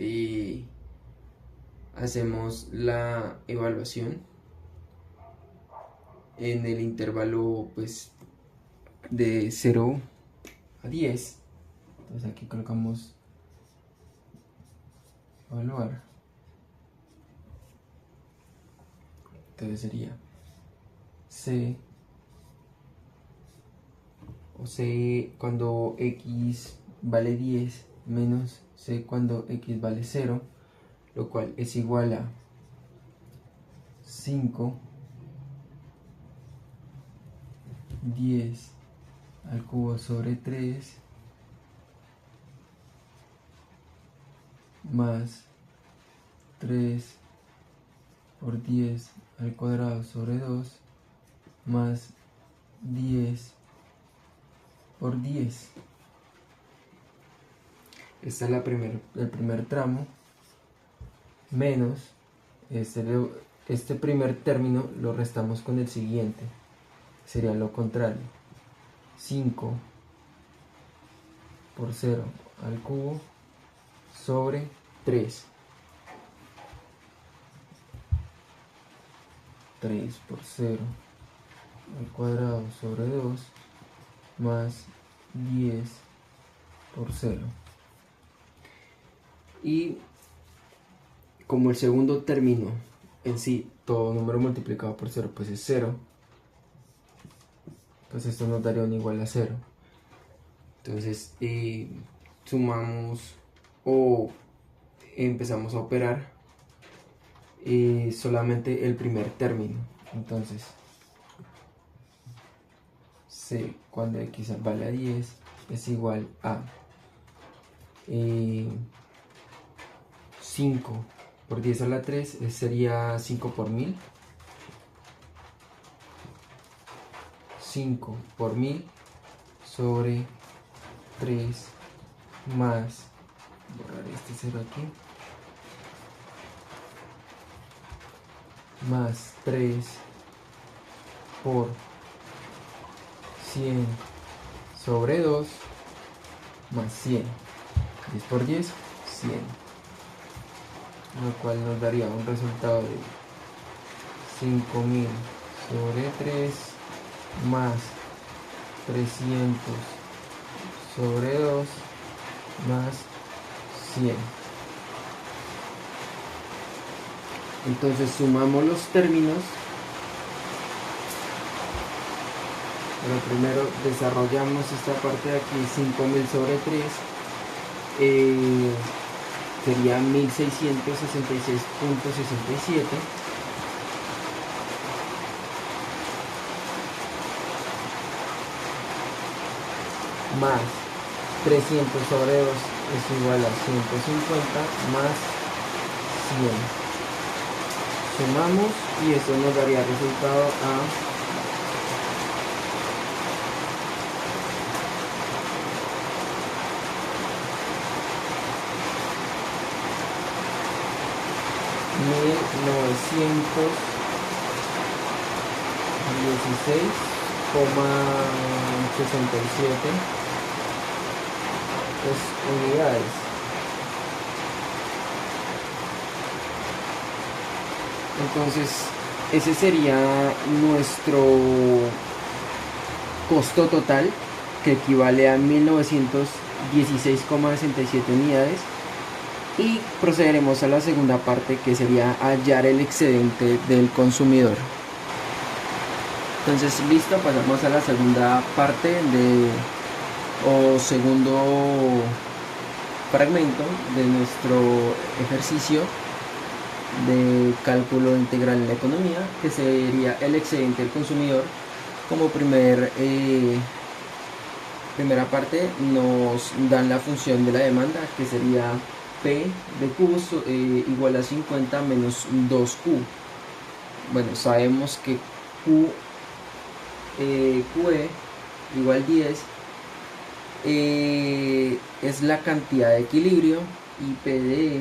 hacemos la evaluación en el intervalo pues de 0 a 10. Entonces aquí colocamos evaluar. Entonces sería C o C cuando X vale 10 menos C cuando X vale 0, lo cual es igual a 5 10 al cubo sobre 3 más 3 por 10 al cuadrado sobre 2 más 10 por 10. Este es el primer tramo, menos este primer término lo restamos con el siguiente, sería lo contrario, 5 por 0 al cubo sobre 3. 3 por 0 al cuadrado sobre 2 más 10 por 0. Y como el segundo término en sí, todo número multiplicado por 0 pues es 0, pues esto nos daría un igual a 0. Entonces sumamos o empezamos a operar solamente el primer término. Entonces C cuando X vale a 10 es igual a 5 por 10 a la 3 sería 5 por 1000. 5 por 1000 sobre 3 más, borrar este 0 aquí, más 3 por 100 sobre 2 más 100. 10 por 10, 100. Lo cual nos daría un resultado de 5000 sobre 3 más 300 sobre 2 más 100. Entonces sumamos los términos. Pero primero desarrollamos esta parte de aquí, 5000 sobre 3 sería 1666.67 más 300 sobre 2 es igual a 150 más 100. Sumamos y eso nos daría resultado a 1916,67 unidades. Entonces ese sería nuestro costo total, que equivale a 1916,67 unidades. Y procederemos a la segunda parte, que sería hallar el excedente del consumidor. Entonces, listo, pasamos a la segunda parte o segundo fragmento de nuestro ejercicio de cálculo integral en la economía, que sería el excedente del consumidor. Como primera parte nos dan la función de la demanda, que sería P de Q igual a 50 menos 2Q. Bueno, sabemos que QE igual 10 es la cantidad de equilibrio, y P de E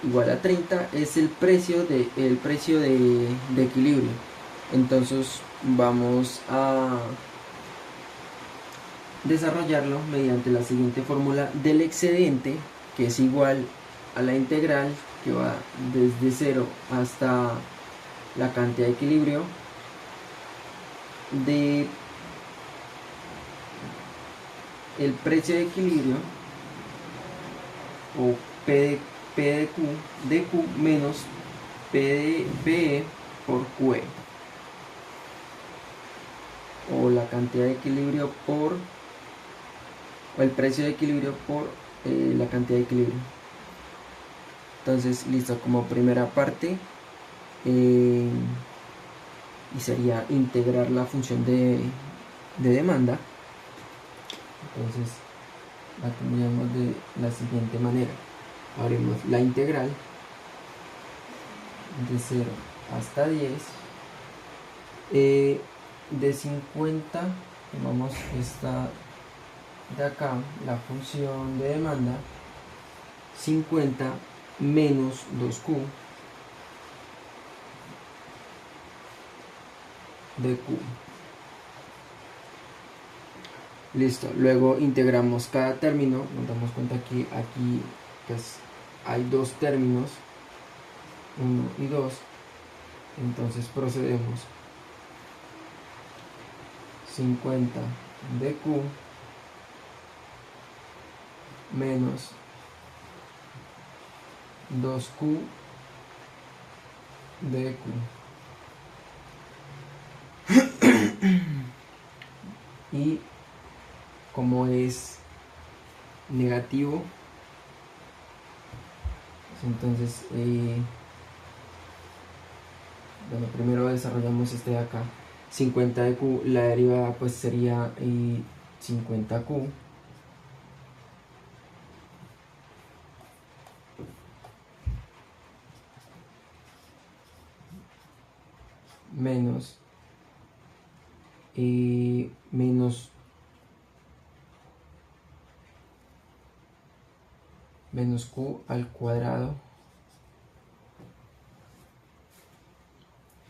igual a 30 es el precio de equilibrio. Entonces vamos a desarrollarlo mediante la siguiente fórmula del excedente, que es igual a la integral, que va desde 0 hasta la cantidad de equilibrio de el precio de equilibrio o P de Q menos PE por QE, o la cantidad de equilibrio por, o el precio de equilibrio por la cantidad de equilibrio. Entonces, listo, como primera parte, y sería integrar la función de demanda. Entonces la tendríamos de la siguiente manera: haremos la integral de 0 hasta 10 de 50, tomamos esta de acá, la función de demanda, 50 menos 2Q de Q. Listo, luego integramos cada término, nos damos cuenta que aquí pues hay dos términos, 1 y 2, entonces procedemos: 50 de Q menos 2Q de Q. Y como es negativo, entonces bueno, primero desarrollamos este de acá, 50 de Q, la derivada pues sería 50Q menos menos Q al cuadrado.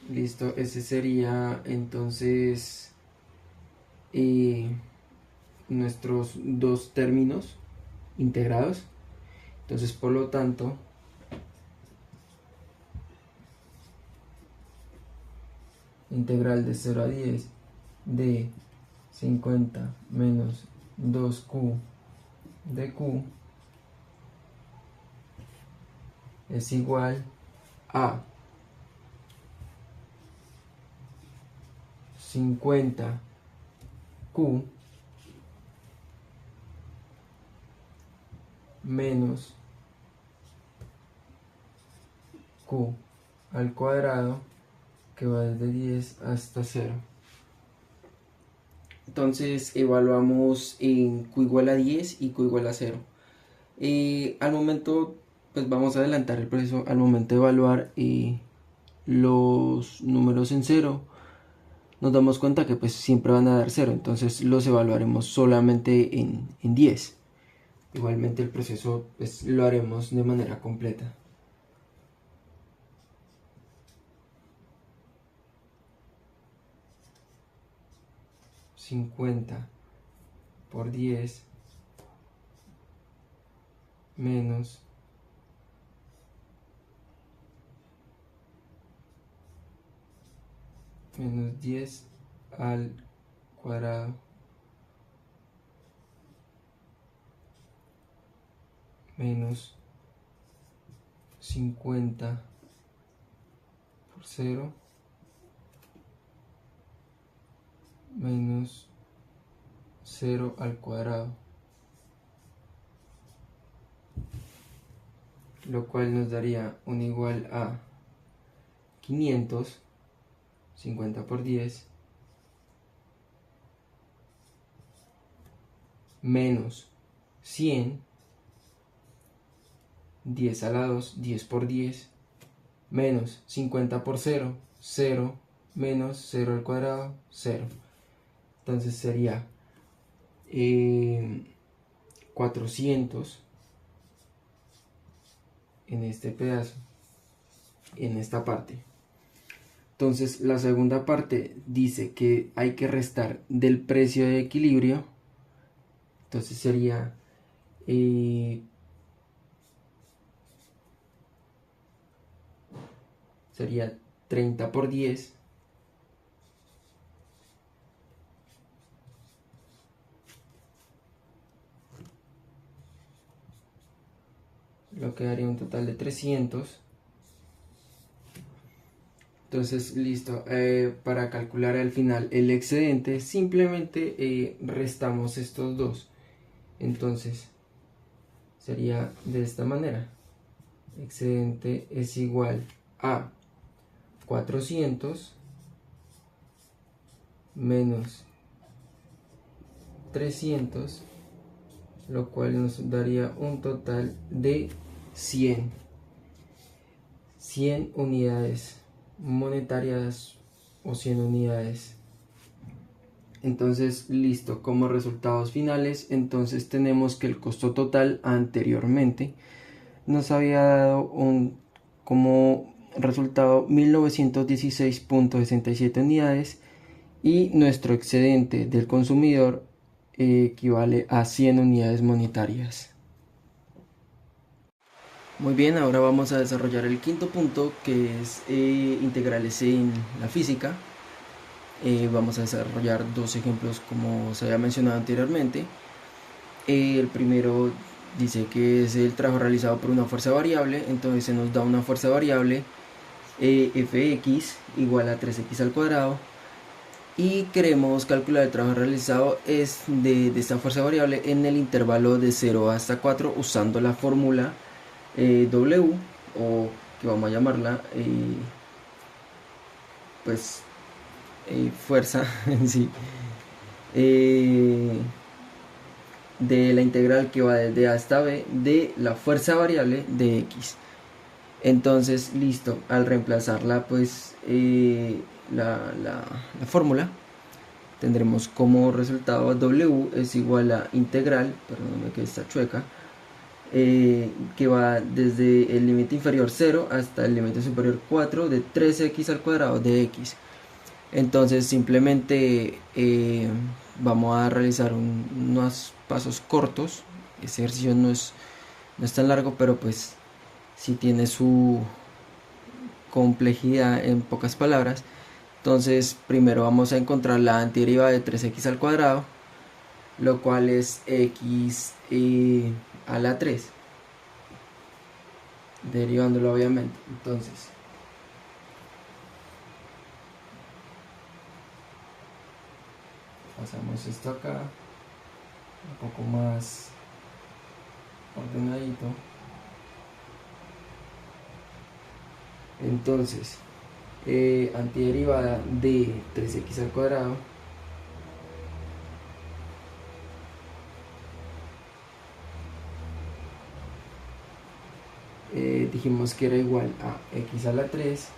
Listo, ese sería entonces nuestros dos términos integrados. Entonces, por lo tanto, integral de 0 a 10 de 50 menos 2Q de Q es igual a 50Q menos Q al cuadrado, que va desde 10 hasta 0. Entonces evaluamos en Q igual a 10 y Q igual a 0. Al momento, pues vamos a adelantar el proceso. Al momento de evaluar los números en 0, nos damos cuenta que pues siempre van a dar 0. Entonces los evaluaremos solamente en 10. Igualmente el proceso pues lo haremos de manera completa. $50 por 10 menos menos 10 al cuadrado menos 50 por 0 menos 0 al cuadrado, lo cual nos daría un igual a 500, 50 por 10, menos 100, 10 a la 2, 10 por 10, menos 50 por 0, 0, menos 0 al cuadrado, 0. Entonces sería 400 en este pedazo, en esta parte. Entonces la segunda parte dice que hay que restar del precio de equilibrio. Entonces sería sería 30 por 10. Lo que daría un total de 300. Entonces, listo. Para calcular al final el excedente, simplemente restamos estos dos. Entonces, sería de esta manera. Excedente es igual a 400 menos 300, lo cual nos daría un total de 100 unidades monetarias o 100 unidades. Entonces, listo, como resultados finales, entonces tenemos que el costo total anteriormente nos había dado como resultado 1916.67 unidades, y nuestro excedente del consumidor equivale a 100 unidades monetarias. Muy bien, ahora vamos a desarrollar el quinto punto, que es integrales en la física. Vamos a desarrollar dos ejemplos como se había mencionado anteriormente. El primero dice que es el trabajo realizado por una fuerza variable, entonces se nos da una fuerza variable Fx igual a 3x al cuadrado, y queremos calcular el trabajo realizado es de esta fuerza variable en el intervalo de 0 hasta 4 usando la fórmula W, o que vamos a llamarla pues fuerza en sí, de la integral que va desde A hasta B de la fuerza variable de X. Entonces, listo, al reemplazarla pues la fórmula, tendremos como resultado W es igual a integral, perdóname que está chueca, que va desde el límite inferior 0 hasta el límite superior 4 de 3x al cuadrado de x. Entonces simplemente vamos a realizar unos pasos cortos. Este ejercicio no es tan largo, pero pues sí tiene su complejidad en pocas palabras. Entonces primero vamos a encontrar la antiderivada de 3x al cuadrado, lo cual es x a la 3, derivándolo obviamente. Entonces pasamos esto acá un poco más ordenadito. Entonces antiderivada de 3x al cuadrado dijimos que era igual a x a la 3,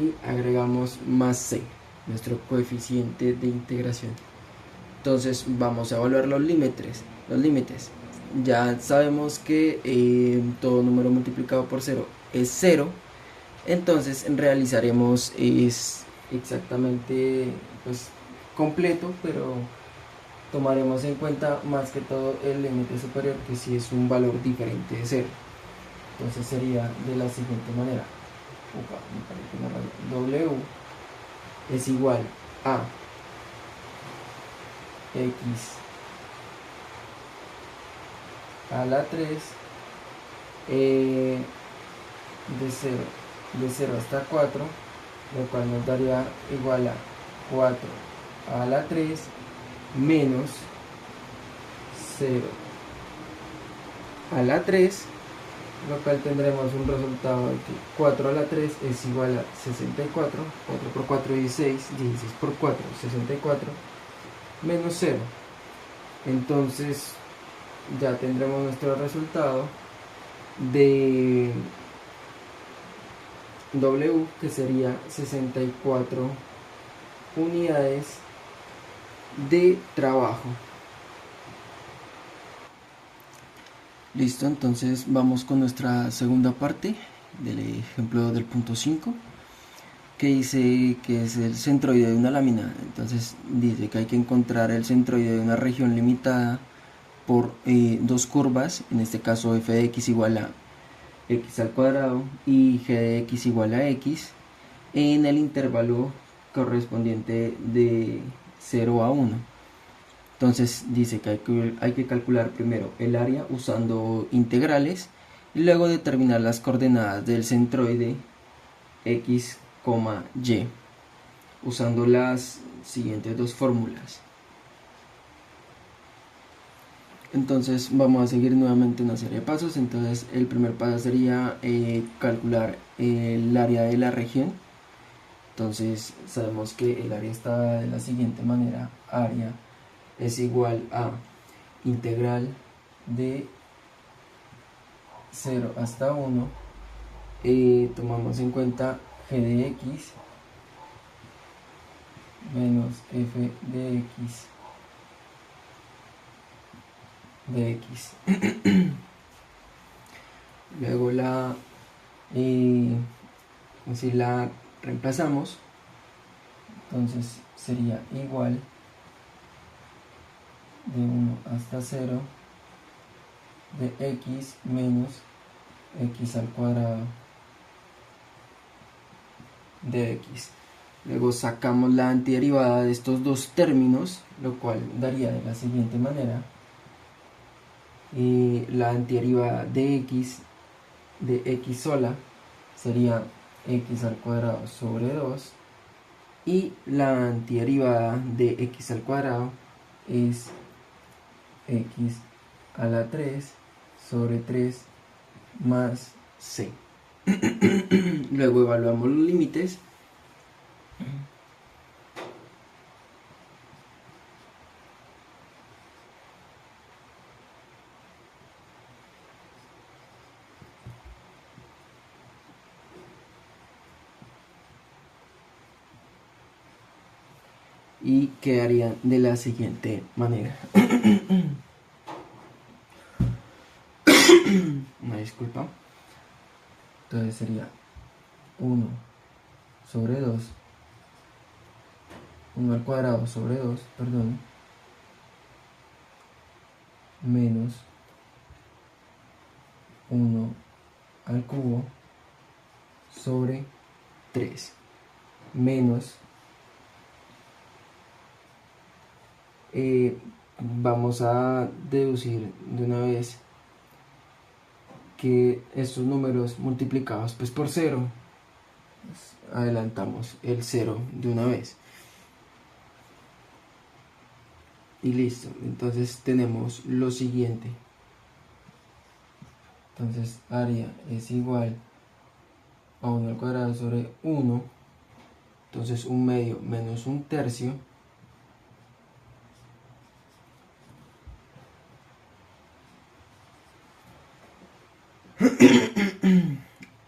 y agregamos más c, nuestro coeficiente de integración. Entonces vamos a evaluar los límites. Ya sabemos que todo número multiplicado por 0 es 0. Entonces realizaremos es exactamente pues completo, pero tomaremos en cuenta más que todo el límite superior, que si es un valor diferente de 0. Entonces sería de la siguiente manera. W es igual a x a la 3 de 0 hasta 4, lo cual nos daría igual a 4 a la 3 menos 0 a la 3, lo cual tendremos un resultado de que 4 a la 3 es igual a 64, 4 por 4 16, 16 por 4 64, menos 0. Entonces ya tendremos nuestro resultado de W, que sería 64 unidades de trabajo. Listo, entonces vamos con nuestra segunda parte del ejemplo del punto 5, que dice que es el centroide de una lámina. Entonces dice que hay que encontrar el centroide de una región limitada por dos curvas, en este caso f de x igual a x al cuadrado y g de x igual a x en el intervalo correspondiente de 0 a 1. Entonces dice que hay que calcular primero el área usando integrales y luego determinar las coordenadas del centroide x, y usando las siguientes dos fórmulas. Entonces vamos a seguir nuevamente una serie de pasos. Entonces el primer paso sería calcular el área de la región. Entonces sabemos que el área está de la siguiente manera: área es igual a integral de 0 hasta 1, tomamos en cuenta g de x menos f de x de x. Luego si la reemplazamos, entonces sería igual de 1 hasta 0 de x menos x al cuadrado de x. Luego sacamos la antiderivada de estos dos términos, lo cual daría de la siguiente manera: la antiderivada de x sola sería x al cuadrado sobre 2, y la antiderivada de x al cuadrado es x a la 3 sobre 3 más c. Luego evaluamos los límites. Y quedarían de la siguiente manera. Una disculpa. Entonces sería 1 sobre 2, 1 al cuadrado sobre 2, perdón, menos 1 al cubo sobre 3, menos, vamos a deducir de una vez que estos números multiplicados pues por 0, pues adelantamos el 0 de una vez y listo. Entonces tenemos lo siguiente. Entonces área es igual a 1 al cuadrado sobre 1, entonces 1/2 menos 1/3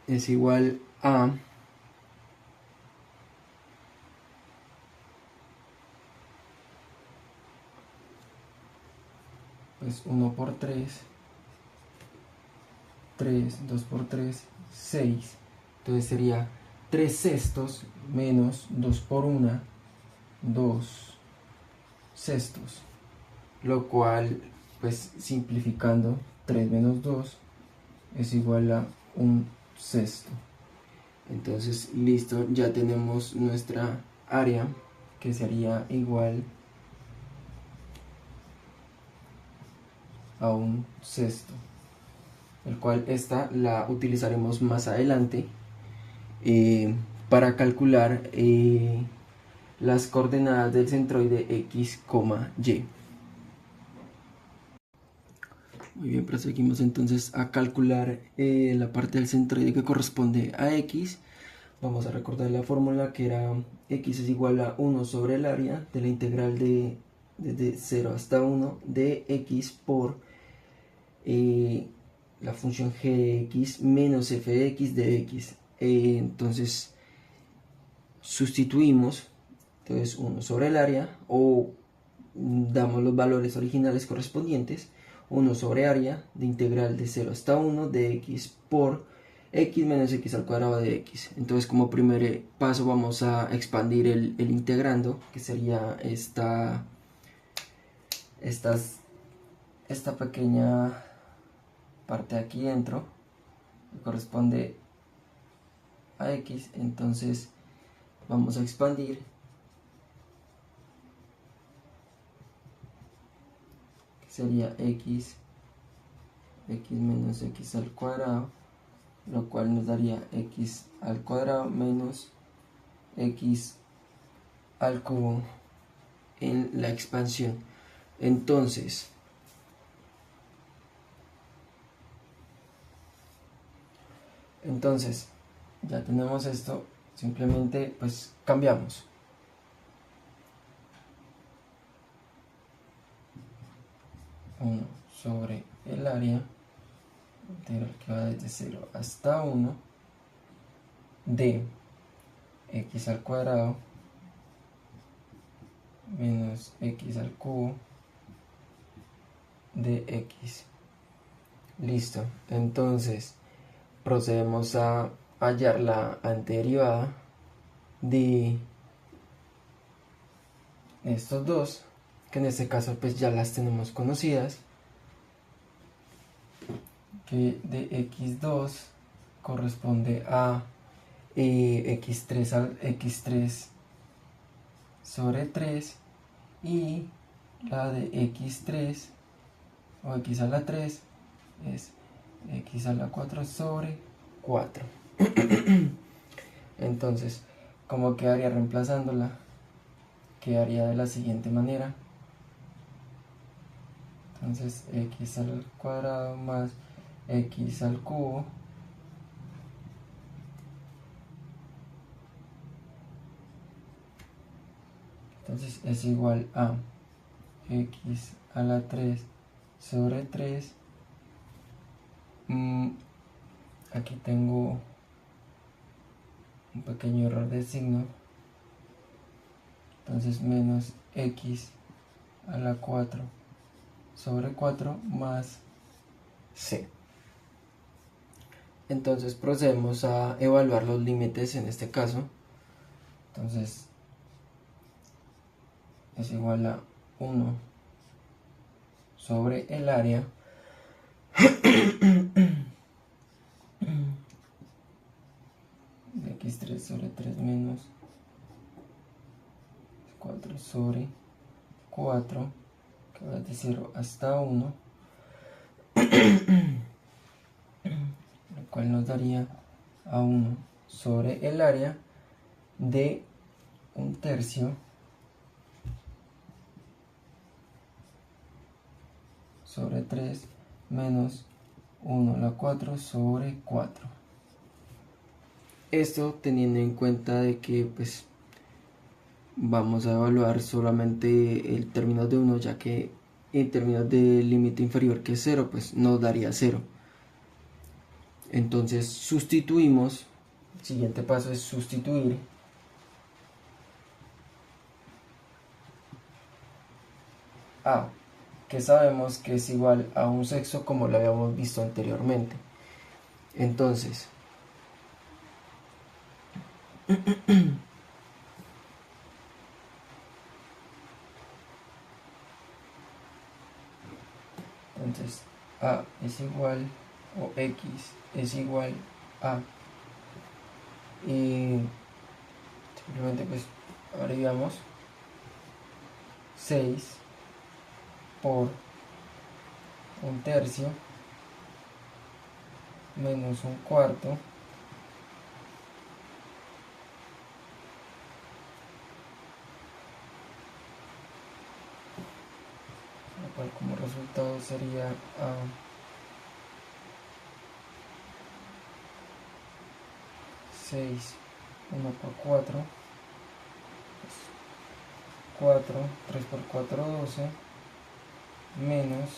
es igual a pues 1 por 3, 3, 2 por 3, 6. Entonces sería 3 sextos menos 2 por 1, 2 sextos. Lo cual, pues simplificando, 3 menos 2 es igual a 1 sexto. Entonces listo, ya tenemos nuestra área, que sería igual a 1 sexto, el cual esta la utilizaremos más adelante para calcular las coordenadas del centroide x, y. Muy bien, proseguimos entonces a calcular la parte del centroide que corresponde a x. Vamos a recordar la fórmula, que era x es igual a 1 sobre el área de la integral desde 0 hasta 1 de x por la función g de x menos f de x de x. Entonces sustituimos, entonces 1 sobre el área, o damos los valores originales correspondientes: 1 sobre área de integral de 0 hasta 1 de x por x menos x al cuadrado de x. Entonces, como primer paso vamos a expandir el integrando, que sería esta pequeña parte de aquí dentro. que corresponde a x. Entonces vamos a expandir, que sería x menos x al cuadrado, lo cual nos daría x al cuadrado menos x al cubo en la expansión. Entonces ya tenemos esto, simplemente pues cambiamos. Uno sobre el área integral que va desde 0 hasta 1 de x al cuadrado menos x al cubo de x. Listo. Entonces procedemos a hallar la antiderivada de estos dos, que en este caso pues ya las tenemos conocidas, que de x2 corresponde a x3 sobre 3, y la de x3 o x a la 3 es x a la 4 sobre 4. Entonces, ¿cómo quedaría reemplazándola? Quedaría de la siguiente manera. Entonces x al cuadrado más x al cubo entonces es igual a x a la 3 sobre 3. Aquí tengo un pequeño error de signo, entonces menos x a la 4 sobre 4 más c. Entonces procedemos a evaluar los límites en este caso. Entonces es igual a 1 sobre el área de x3 sobre 3 menos 4 sobre 4, que va de 0 hasta 1, lo cual nos daría a 1 sobre el área de 1/3 sobre 3 menos 1 a la 4 sobre 4. Esto teniendo en cuenta de que pues vamos a evaluar solamente el término de 1, ya que en términos de límite inferior que es 0 pues nos daría 0. Entonces sustituimos, el siguiente paso es sustituir a, que sabemos que es igual a 1/6 como lo habíamos visto anteriormente. Entonces a es igual, o x es igual a, y simplemente pues agregamos 6 por 1/3 menos 1/4 lo cual como resultado sería a 6, 1 por 4, 4, 3 por 4, 12, menos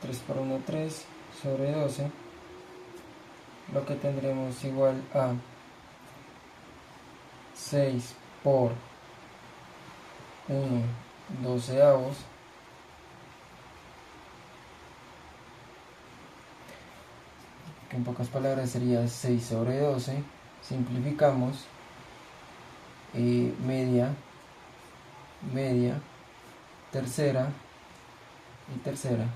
3 por 1, 3 sobre 12, lo que tendremos igual a 6 por 1 doceavos que en pocas palabras sería 6 sobre 12. Simplificamos, media, tercera y tercera.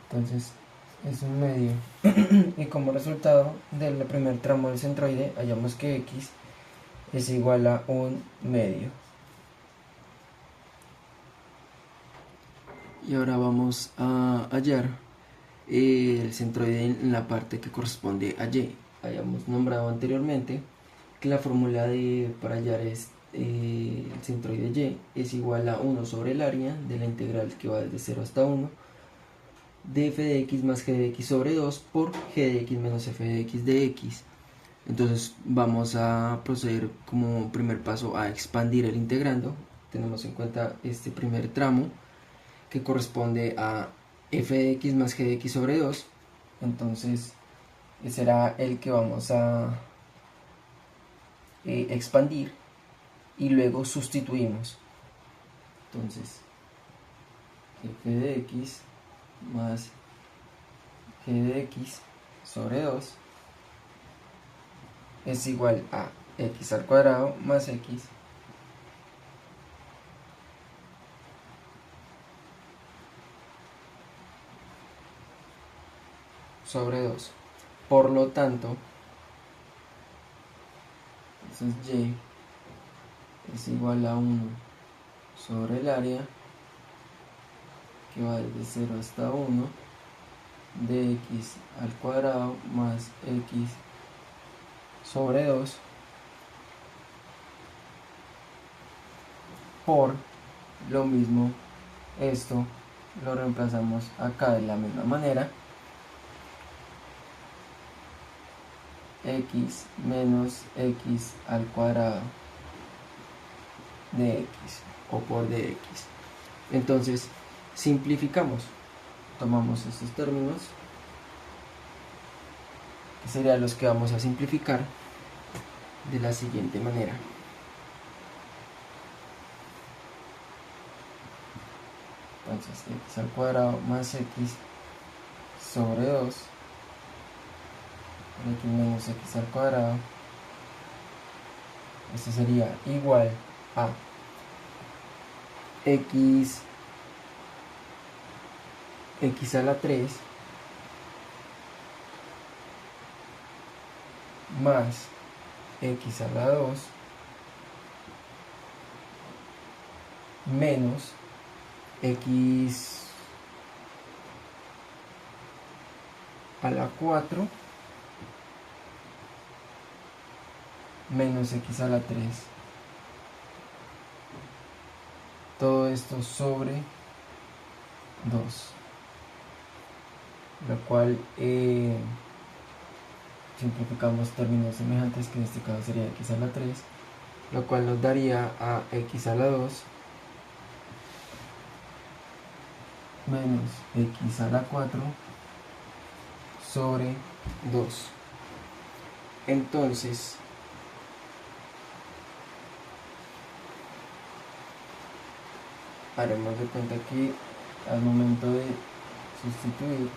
Entonces es un medio. Y como resultado del primer tramo del centroide, hallamos que x es igual a un medio. Y ahora vamos a hallar el centroide en la parte que corresponde a y. Habíamos nombrado anteriormente que la fórmula para hallar el centroide y es igual a 1 sobre el área de la integral que va desde 0 hasta 1 de f de x más g de x sobre 2 por g de x menos f de x de x. Entonces vamos a proceder como primer paso a expandir el integrando. Tenemos en cuenta este primer tramo que corresponde a f de x más g de x sobre 2. Entonces ese será el que vamos a expandir y luego sustituimos. Entonces f de x más g de x sobre 2 es igual a x al cuadrado más x sobre 2. Por lo tanto, entonces y es igual a 1 sobre el área que va desde 0 hasta 1 de x al cuadrado más x sobre 2 por lo mismo. Esto lo reemplazamos acá de la misma manera, x menos x al cuadrado de x o por dx. Entonces simplificamos, tomamos estos términos que serían los que vamos a simplificar de la siguiente manera. Entonces x al cuadrado más x sobre 2 x menos x al cuadrado, esto sería igual a x a la 3 más x a la 2 menos x a la 4 menos x a la 3. Todo esto sobre 2, lo cual simplificamos términos semejantes, que en este caso sería x a la 3, lo cual nos daría a x a la 2 menos x a la 4 sobre 2. Entonces haremos de cuenta que al momento de sustituir,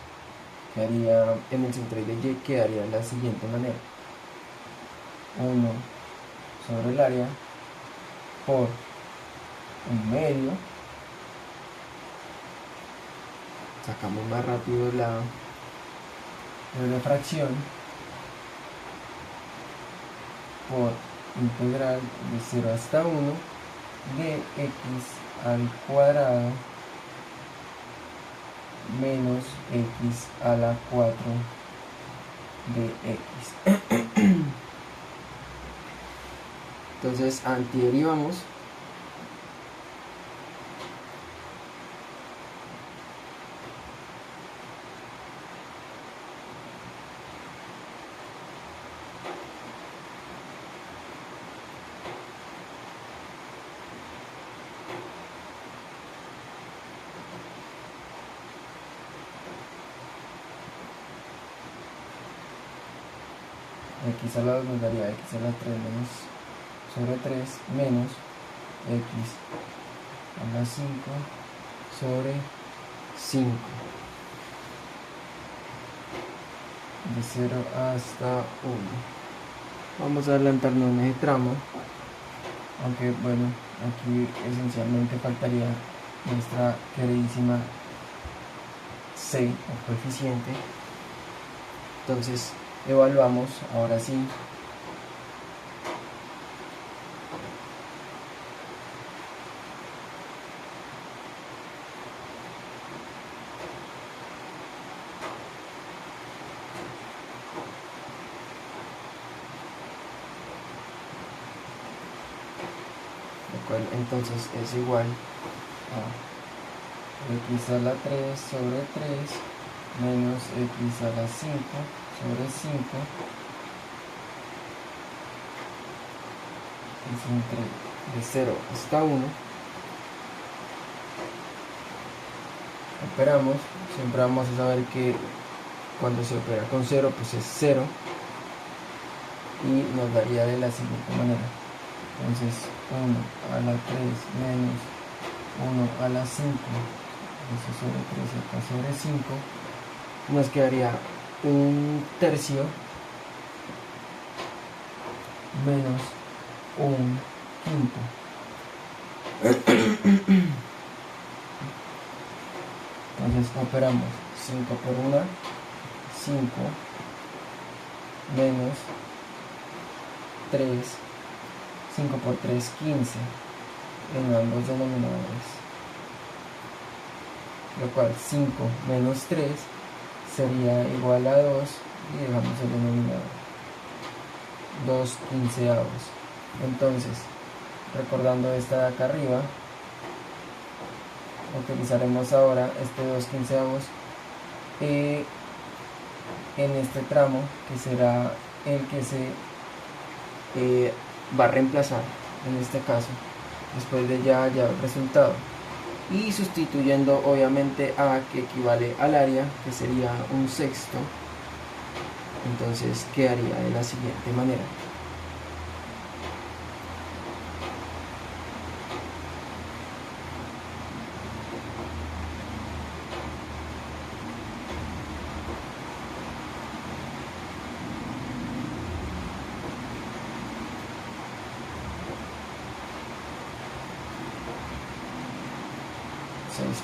quedaría en el centroide y quedaría de la siguiente manera: 1 sobre el área por un medio, sacamos más rápido la fracción, por integral de 0 hasta 1 de x al cuadrado menos x a la 4 de x. Entonces antiderivamos x a la 2 nos daría x a la 3 menos sobre 3 menos x a la 5 sobre 5, de 0 hasta 1. Vamos a adelantarnos en ese tramo, aunque bueno, aquí esencialmente faltaría nuestra queridísima C, el coeficiente. Entonces evaluamos ahora sí. Entonces es igual a x a la 3 sobre 3 menos x a la 5 sobre 5 es entre de 0 hasta 1. Operamos, siempre vamos a saber que cuando se opera con 0 pues es 0 y nos daría de la siguiente manera. Entonces 1 a la 3 menos 1 a la 5, eso sobre 3 acá sobre 5, nos quedaría un tercio menos un quinto. Entonces operamos 5 por 1, 5 menos 3, 5 por 3, 15 en ambos denominadores, lo cual 5 menos 3 sería igual a 2 y dejamos el denominador 2 quinceavos. Entonces, recordando esta de acá arriba, utilizaremos ahora este 2 quinceavos en este tramo, que será el que se va a reemplazar en este caso después de ya hallar el resultado, y sustituyendo obviamente a que equivale al área, que sería un sexto. Entonces quedaría de la siguiente manera.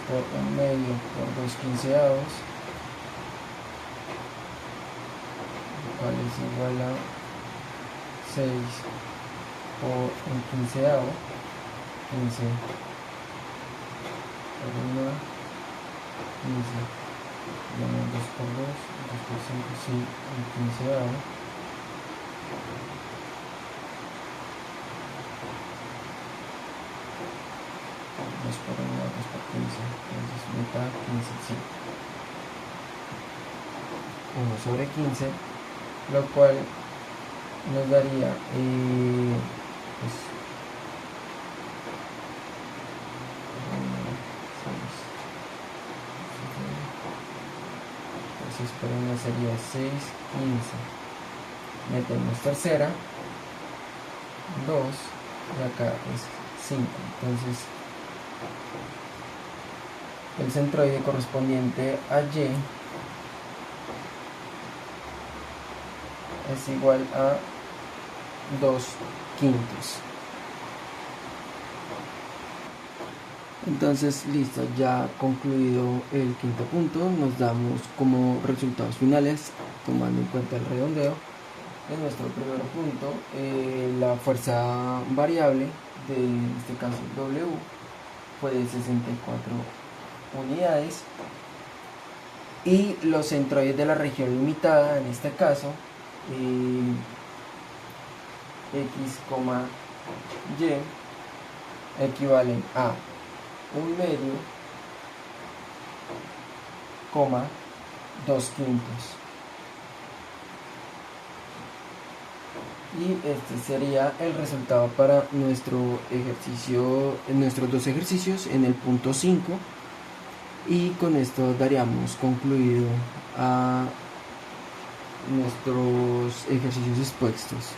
Por 1/2 por 2 quinceavos, lo cual es igual a 6 por un quinceavo, 15 por 1, 15, 2 por 2, 2 por 5, sí, un quinceavo, por 1, 2 por 15, entonces mitad, 15, sí. 1 sobre 15, lo cual nos daría pues, 6 por 1 sería 6, 15. Metemos tercera, 2, y acá es 5. Entonces, el centroide correspondiente a Y es igual a 2 quintos. Entonces, listo, ya concluido el quinto punto, nos damos como resultados finales, tomando en cuenta el redondeo. En nuestro primer punto, la fuerza variable, en este caso W, fue de 64 unidades, y los centroides de la región limitada, en este caso X, Y, equivalen a 1/2, 2 quintos. Y este sería el resultado para nuestro ejercicio, nuestros dos ejercicios en el punto 5. Y con esto daríamos concluido a nuestros ejercicios expuestos.